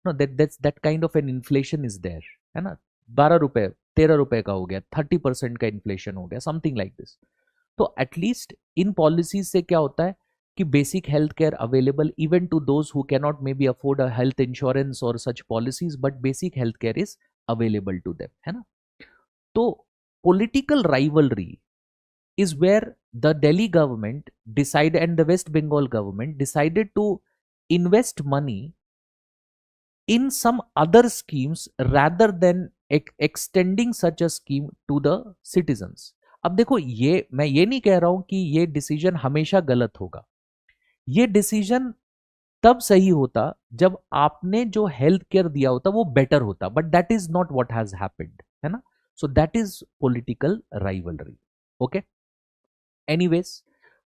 no, that kind of an inflation is there, है ना? 12 रुपए 13 रुपए का हो गया, 30% का इन्फ्लेशन हो गया, समथिंग लाइक दिस. तो एटलीस्ट इन पॉलिसीज से क्या होता है कि basic health care available even to those who cannot maybe afford a health insurance और such policies, but basic health care is available to them, है ना? तो political rivalry is where the Delhi government decided and the West Bengal government decided to invest money in some other schemes rather than extending such a scheme to the citizens. अब देखो, ये मैं ये नहीं कह रहा हूं कि ये डिसीजन हमेशा गलत होगा. ये डिसीजन तब सही होता जब आपने जो हेल्थ केयर दिया होता वो बेटर होता, but that is not what has happened, है ना? So that is political rivalry. Okay, anyways,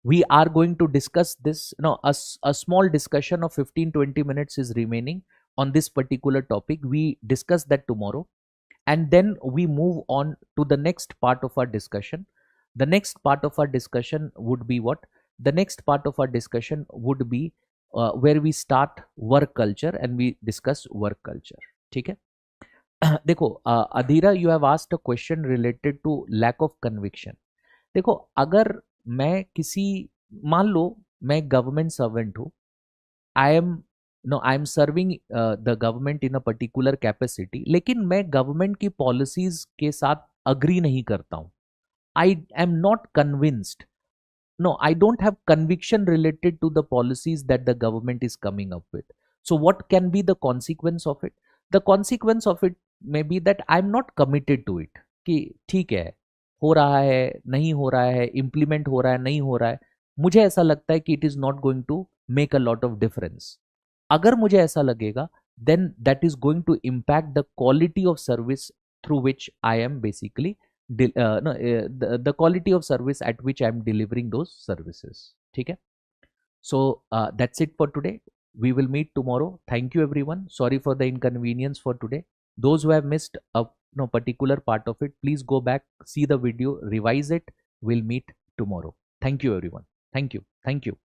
we are going to discuss this, no, a small discussion of 15-20 minutes is remaining on this particular topic. We discuss that tomorrow, and then we move on to the next part of our discussion. The next part of our discussion would be what? The next part of our discussion would be where we start work culture and we discuss work culture. ठीक है? देखो, अधीरा, you have asked a question related to lack of conviction. देखो, अगर मैं किसी, मान लो मैं government servant हूँ, I am, no, I am serving the government in a particular capacity, लेकिन मैं गवर्नमेंट की पॉलिसीज के साथ अग्री नहीं करता हूँ. I am not convinced. No, I don't have conviction related to the policies that the government is coming up with. So what can be the consequence of it? The consequence of it may be that I'm not committed to it. कि ठीक है, हो रहा है, नहीं हो रहा है, implement हो रहा है, नहीं हो रहा है, मुझे ऐसा लगता है कि it is not going to make a lot of difference. अगर मुझे ऐसा लगेगा, then that is going to impact the quality of service through which I am basically no, the quality of service at which I am delivering those services. ठीक है? So that's it for today. We will meet tomorrow. Thank you everyone. Sorry for the inconvenience for today. Those who have missed a, no, particular part of it, please go back, see the video, revise it. We'll meet tomorrow. Thank you everyone. Thank you. Thank you.